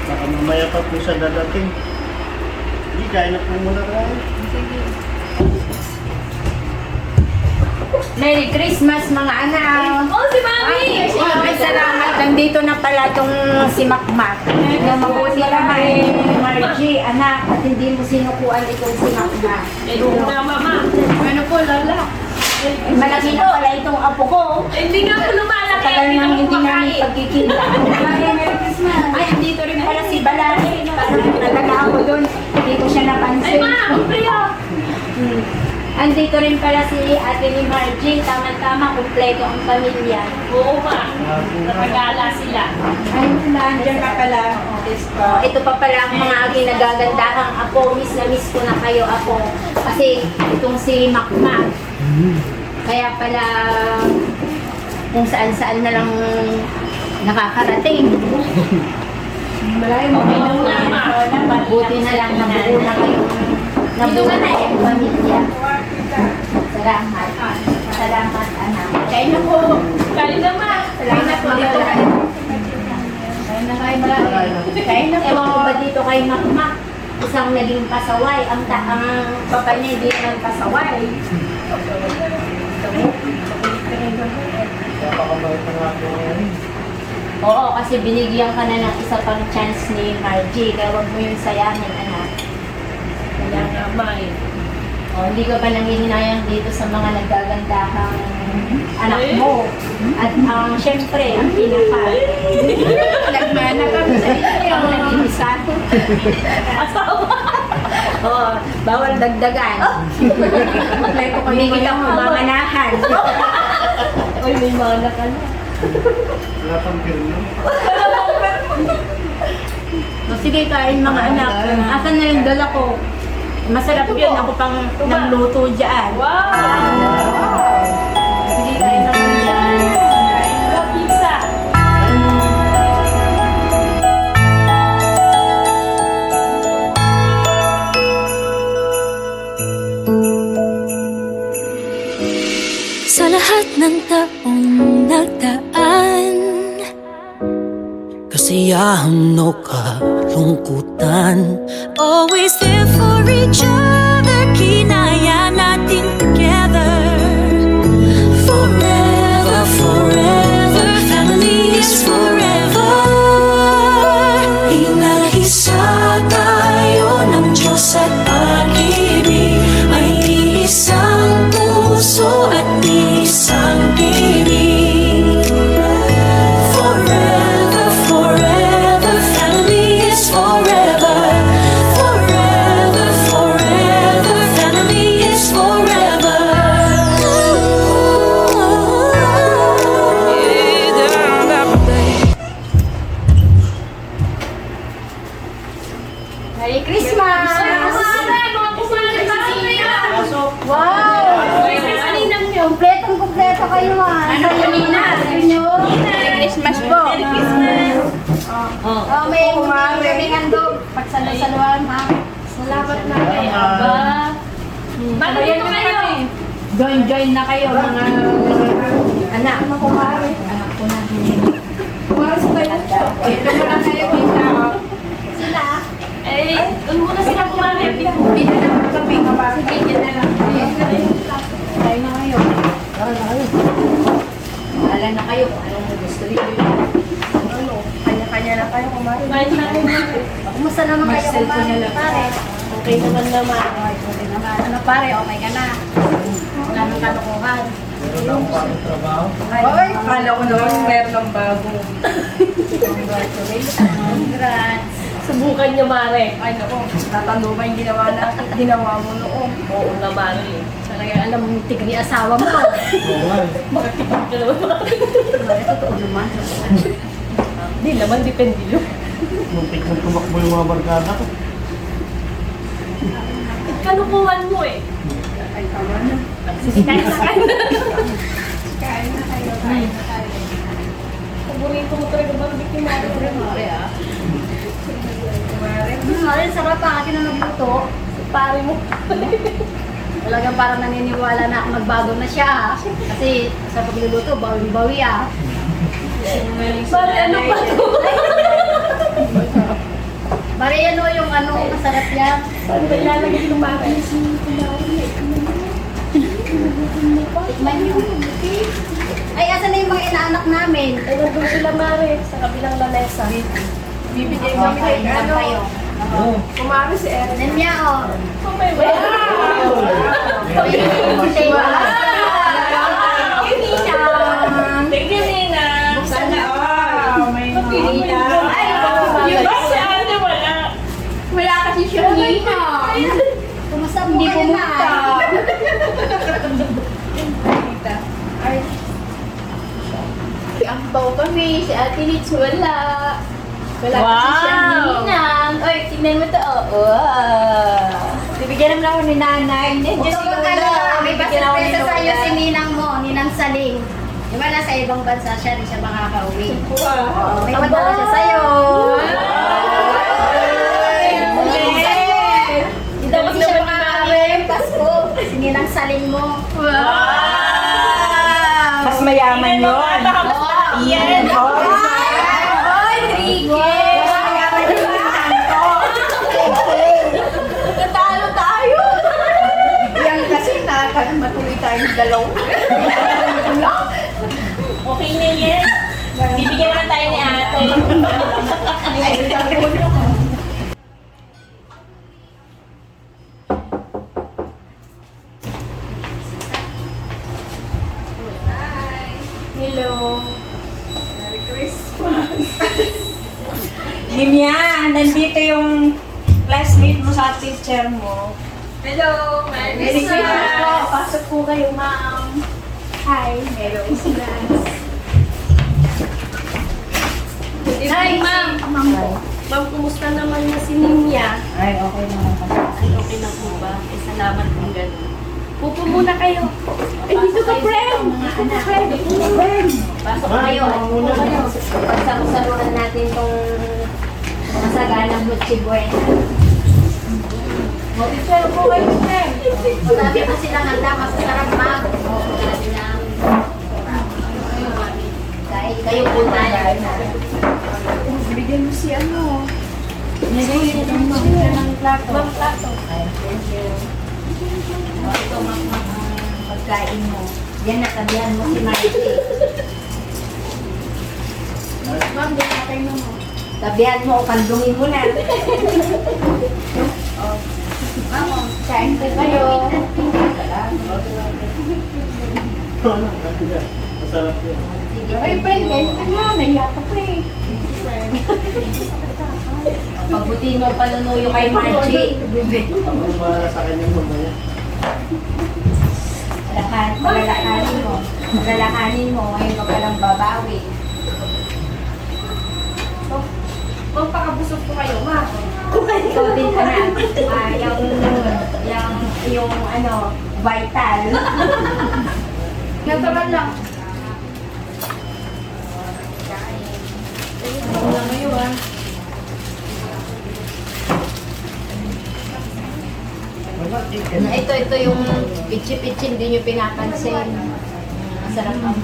Baka mamaya pa po siya dadating. Hindi, kaya na po muna tayo. Sige. Merry Christmas mga anak! Oh, si Mami! Ay, salamat. Nandito na pala tong si Makmak. Na mabuti naman Margie, anak, at hindi mo sinukuan itong si Makmak. Eh, na mama. Ano po, Lola? Malaki na pala itong apo ko. Eh, hindi nga po lumalaki. Tagal nang hindi namin pagkikita. Merry Christmas! Ay, andito rin pala si Balari. Parang talaga ako doon. Hindi ko siya Ay, napansin. ma! Kumpliyo! Andito rin pala si ate ni Margie. Tama-tama, kumpleto ang pamilya. Oo, ma. Natagala sila. Ay, nandiyan ka pala. Oh, ito pa pala ang mga ginagagandahang apo. Miss na miss ko na kayo, apo. Kasi itong si Makmak. Kaya pala kung saan-saan na lang nakakarating. Malay mo. Okay lang na, ma. Buti na lang nabuo na kayong nabuo na yung pamilya. Salamat. Salamat, anak. Kain na po. Kain na, ma. Salamat po dito kayo. Kain na kayo malaki. Kain na ewan ko ba dito kay Makmak? Isang naging pasaway. Ang papa niya hindi naman pasaway. Napakabait na nga po ngayon. Oo, kasi binigyan ka na ng isa pang chance ni Margie. Kaya huwag mo yung sayangin, anak. Kaya nga, ma. O, hindi ka ba nangihinayang dito sa mga nagagandahang anak mo? At syempre, ang pinaka. Nagmana kami sa inyo. Ang nag-iisa. Oo, bawal dagdagan. Hindi kita mamanahan. Uy, may mana ka na. Wala pang pirno. O, sige, kain mga anak. Asan na yung dala ko? Masarap yun. Ako pang nagluto dyan. Wow! Sige, kain na kami dyan. Wow, pizza! Sa lahat ng taong nagdaan, kasiyahan o kalungkutan, always there for each other, kinaya natin together. Forever, forever, family is forever. Inahisa tayo ng Diyos at pag-ibig, may isang puso at isang tinig. Forever, forever, family is forever. Forever, forever, family is forever. Merry Christmas! Pasok! Wow! Aninang nyo. Kompletong-kompleto kayo ha. Ano kanina? Christmas po. Merry Christmas! May kaming handog. Pagsalo-saluhan, ha? Salamat na. Ay, aba. Bakit dito kayo? Join na kayo, mga anak. Ano ko, Mare? Anak ko na. Mare, sa tayo. Ito mo lang kayo, Pita. Sila? Eh, doon muna sila kumari. Pita na mga kami, Mare. Sige, yan na lang. Tayo na kayo. Wala na kayo kung anong gusto niyo. Ano? Kanya-kanya na kayo, Mare. Kahit na rin. Kumusta naman kayo, Mag-cellphone na lang. Pare? Okay naman naman. Okay naman. Ano, pare? Okay ka na? Wala nang kalukuhan. Ay, kala ko naman meron ng bago. Congrats. Subukan niyo, Mare. Ay, naku, tatando ba yung ginawa mo noon? Oo nga, Mare. Talagang alam mong tigri asawa mo. Makakipag ka naman. Mare, totoo naman. Hindi naman, depende yun. Muntik mong tumakbo yung mga barkada ko. Kanukuhan mo eh. Ay, tama na. Sige, kain na kain. Kain na kayo, kain na kayo. Paborito mo talaga barbecue, Mare. Mare, ah. Mare, sarap ang akin na nagluto. Pare mo. Talagang parang naniniwala na ako nagbago na siya. Kasi sa pagluluto, bawi-bawi ah. Mare, ano pa to? Mare, ano yung ano, masarap yan. Saan ba ilalagay ng Mare? Tikman nyo. Ay, asan na yung mga inaanak namin? Ay, nandun sila, Mare. Sa kabilang lamesa. Bibigyan kami Kain ng na ano. kayo. Kumari si Erin. Nemya, oh. Oh my God. Thank you, Nina. Buksan na. Oh, may Nina. Ay, yung ba si ate wala? Wala kasi siya Nina. Kumusta po Hindi kayo pumunta. Ay. Ang baw kami, si Ate Litz wala. Wala kasi siya Ninang. Oy, tignan mo to. Bibigyan naman ako ni nanay. Huwag kang mag-alala. May pasurpresa sa iyo si Ninang mo, Ninang Saling. Di ba nasa ibang bansa siya, di siya makaka-uwi. Oo, may padala siya sa'yo. Hindi daw kasi siya makaka-uwi yung Pasko. Si Ninang Saling mo. Mas mayaman yun. Yan. Oy, tricky! Mas mayaman yung kanto. Nagkatalo tayo. Yan kasi matuloy tayong dalawa. Okay na yan. Bibigyan naman tayo ni ate. Hello. Merry Christmas. Nimya, nandito yung classmate mo sa teacher mo. Hello, Merry Christmas po. Pasok po kayo, ma'am. Hi, Merry Christmas. Hi, ma'am. Ma'am, kumusta naman na si Ninya? Ay, okay naman po. Ay, okay na po ba? Eh, salamat kung gano'n. Pupo muna kayo. Ay, dito ka, friend. Mga anak. Pasok Kayo, kayo. pagsalusaluhan natin itong mga saganang Noche Buena. Teacher po kayo, friend. Sabi pa silang handa, masasarap mag. Sabi na. Dahil kayo po tayo. Bigyan mo si ano. Ng plato. Ma'am, plato. Thank you. Ito, pagkain mo. Yan, natabihan mo si Marcy. Ma'am, di natin mo. Tabihan mo o kandungin mo na. Ma'am, kain po kayo. Masarap yun. Ay, friend, kain ka nga. Nahiya ka pa eh. Pagbutin mo panunuyo kay Marcy. Ako para sa kanyang mamaya. Palalakanin mo. Palalakanin mo. Ngayon ka palang babawi. Magpakabusog ko kayo, ma'am. Ikaw din ka na. Yung ano, vital. Natural lang. Ito yung pitsi-pitsi, hindi nyo pinapansin. Masarap ang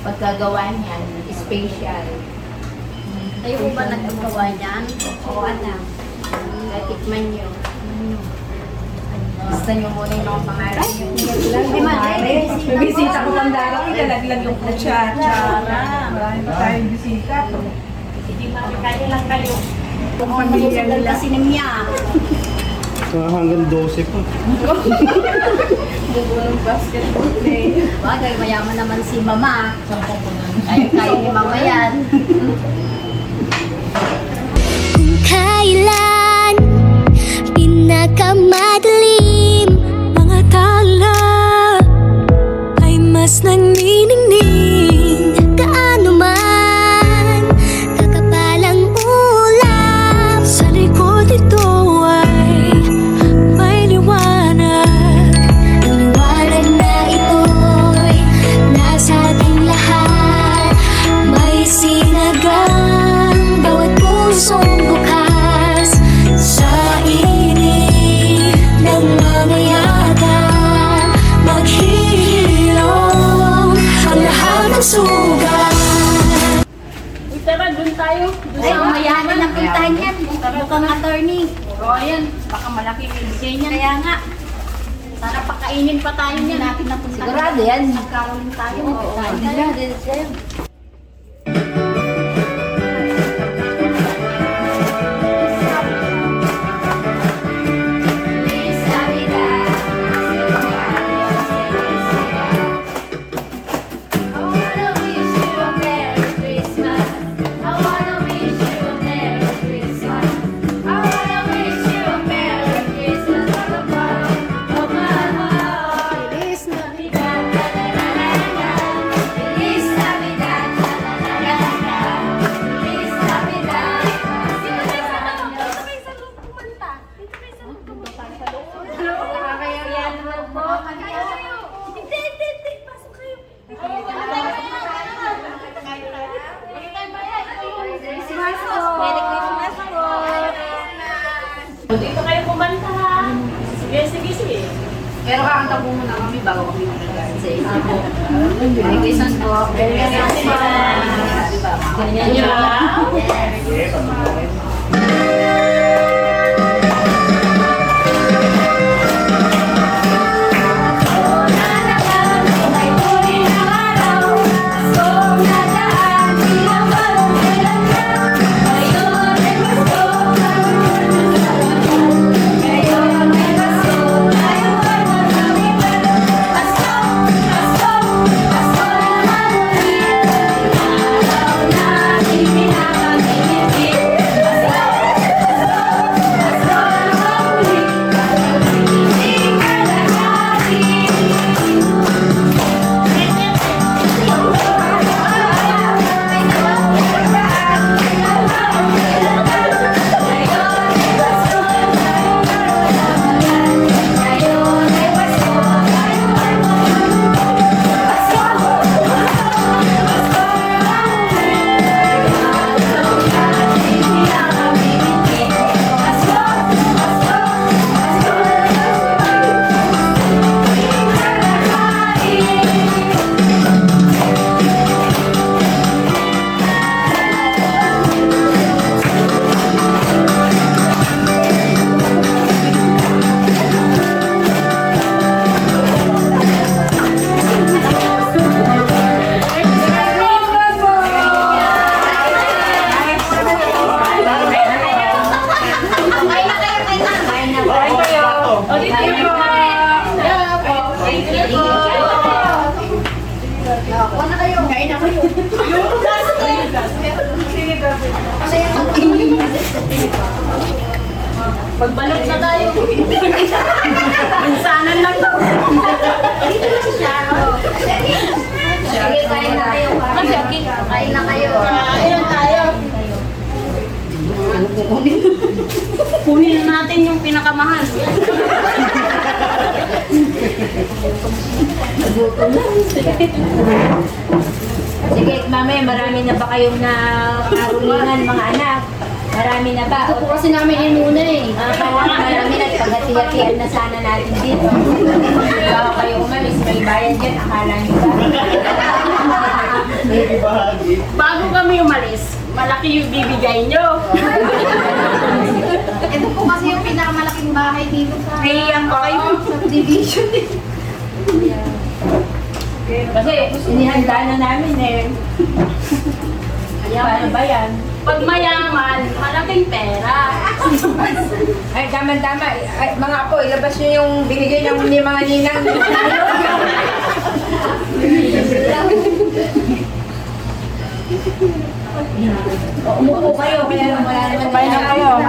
pagkagawa niyan. Special. Kayo po ba nagagawa niyan? Oo, anak. Tikman nyo. Gusto nyo muna yung mga pangalan nyo. Hindi May bisita ko lang darating, nalaglag yung kutsara. Marami pa tayong bisita. Sige, mami, kaya lang kayo. Kung pamilya nila. Kasi niya. Hanggang 12 pa. Bubulong basketball play. Bagay, mayaman naman si mama. Kaya ni mama yan. Kung kailan pinakamadilim mga tala ay mas nagniningning. Kaano man kakapalang ulap sa likod ito ay may liwanag. Ang liwanag na ito'y nasa ating lahat. May sinagang bawat pusong bukas sa init ng mga yata. Maghihilom ang lahat ng sugat. Uy, tara, dun tayo. Dun Ay, sa mayaman ang puntahan yan. Mukhang attorney. Oo, yan. Baka malaki yung ibigay niyan. Kaya nga. Sana pakainin pa tayo niyan. Natin na puntahan. Sigurado yan. Nagkakaroon tayo. Oo, tayo. Dito kayo kumanta ha. Sige, sige, sige. Pero kakanta po muna kami bago kami mag-regards. Merry Christmas po. Merry Christmas. Ganyan nyo lang. Magbalot na tayo. Minsanan lang daw. Sige, kain na kayo. Kain na kayo. Ayun tayo. Kunin natin yung pinakamahal. Sige, mami, marami na ba kayong nakarulingan mga anak? Marami na ba? Ito po kasi namin inuna eh. Marami na. Paghati-hatian na sana natin dito. Bago kayo umalis, may bayad dyan. Akala nyo ba? Bago kami umalis, malaki yung bibigay nyo. Ito po kasi yung pinakamalaking bahay dito sa Iyan pa kayo. subdivision. Kasi inihanda na namin eh. Paano ba yan? Pag mayaman, malaking pera. Ay, tama-tama. Ay, mga apo, ilabas nyo yung binigay ng mga ninang. Umupo kayo, kaya wala naman Kaya na kayo.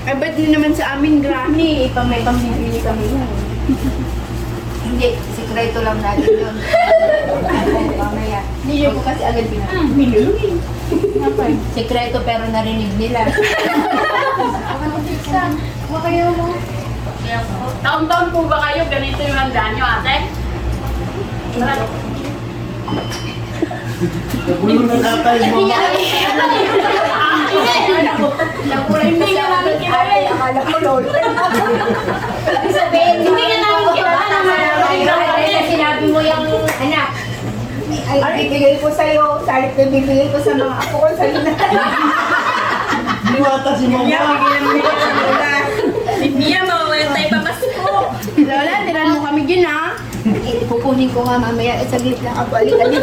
Ay, ba't din naman sa amin, Granny? May pambibili kami yan. Hindi, sikreto lang natin yun. Mamaya. Hindi nyo po kasi agad pinag-milui. Sekreto pero narinig nila. Huwag kayo mo. Taon-taon po ba kayo? Ganito yung handa nyo, ate? Nagulong na natay mo. Hindi nga namin kilala. Akala ko, lol. Sabihin, Hindi nga namin kilala. sinabi mo yung anak. Ay, bibigay ko sa'yo. Salit na bibigay ko sa mga apo ko sa ina. Buwata si mama. Hindi yan, mawawalan tayo pamasko. Lola, tiran mo kami dyan, ha? Pupunin ko nga mamaya. Sa gitna ka, balik-balik.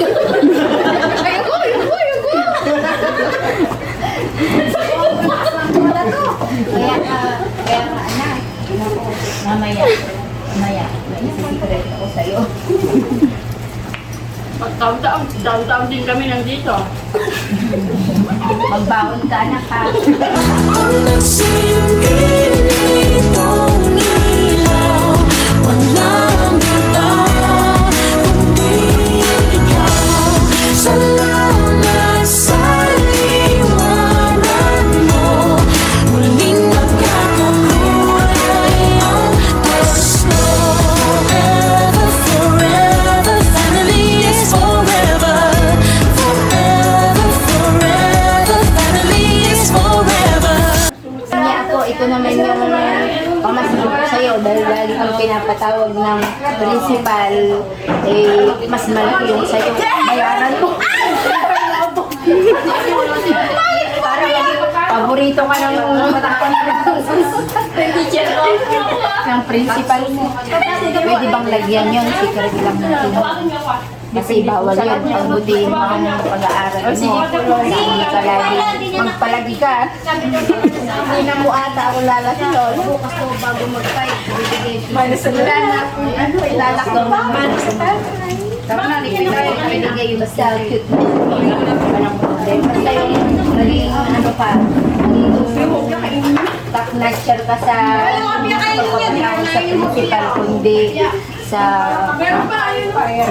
Ayoko. Kaya nga anak. Mamaya. May secret ako sa'yo. Pag taon-taon din kami nandito. Magbaon ka anak ha. Ang nagsilbing itong ilaw, walang iba kundi ikaw. Salamat sa liwanag mo, muling magkakakulay ang gusto. Forever, forever, family is forever. Forever, forever, family is forever. Kanya ako, ito naman yung pamasahe ko sa'yo dahil lagi kang pinapatawag ng principal, mas malaki yung sa'yo. Bayaran mo. Para paborito ka ng teacher mo. Ng principal mo. Pwede bang lagyan yun? Secret lang natin. Kasi bawal yun. Pagbutihin mo ang pag-aaral mo. Hindi ka lagi magpalagi ka. Hindi na mo ata ako lalaki lol. Bukas ko bago mag-fight. Bibigay ko. Minus na lang na. Ilalak ko. Minus na lang. Tama na, ibigay yung Basta cute mo. Walang problema. Basta yung naging ano ka. Top notcher ka sa pagpapatawag sa principal kundi sa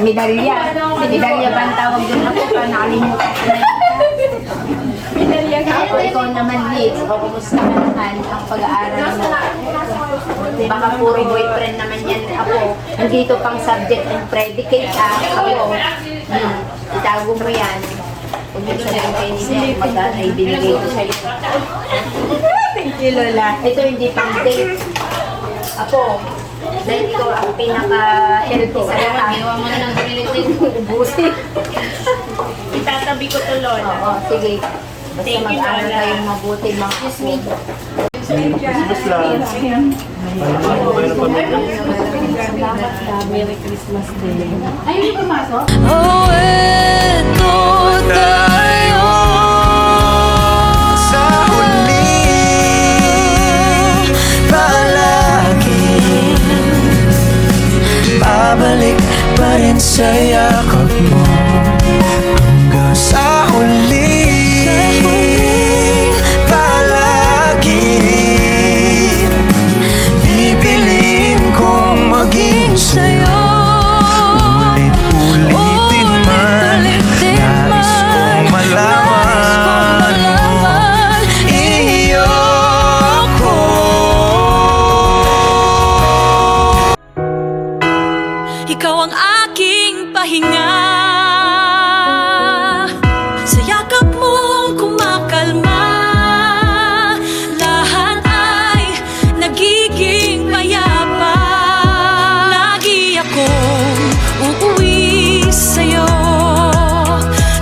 medalya. Medalya ba ang tawag doon ako? Para nakalimutan ko na yun. Ako, ikaw naman, Liz. O, kumusta naman ang pag-aaral mo? Baka puro boyfriend naman yan. Ako, nandito pang subject and predicate. Ako, itago mo yan. Kung yung sabihin kayo nila, magkano ay binigay ko sa'yo. Thank you, Lola. Ito hindi pang date. Ako, dahil ikaw ang pinaka-healthy sa lahat. Ginawa mo na ng ginilit ko. Ubusin. Itatabi ko to, Lola. Oo, sige. Basta Thank you, mag-aaral Lola. kayong mabuti mga apo. Christmas lang. Ano ba kayo ng pamilya? Merry Christmas din. Ay, hindi pumasok? Oh, eto tayo sa huli, palagi babalik pa rin sa yakap mo hanggang sa huli, palagi bibiliin kong maging sa'yo. Ulit-ulitin man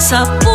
sa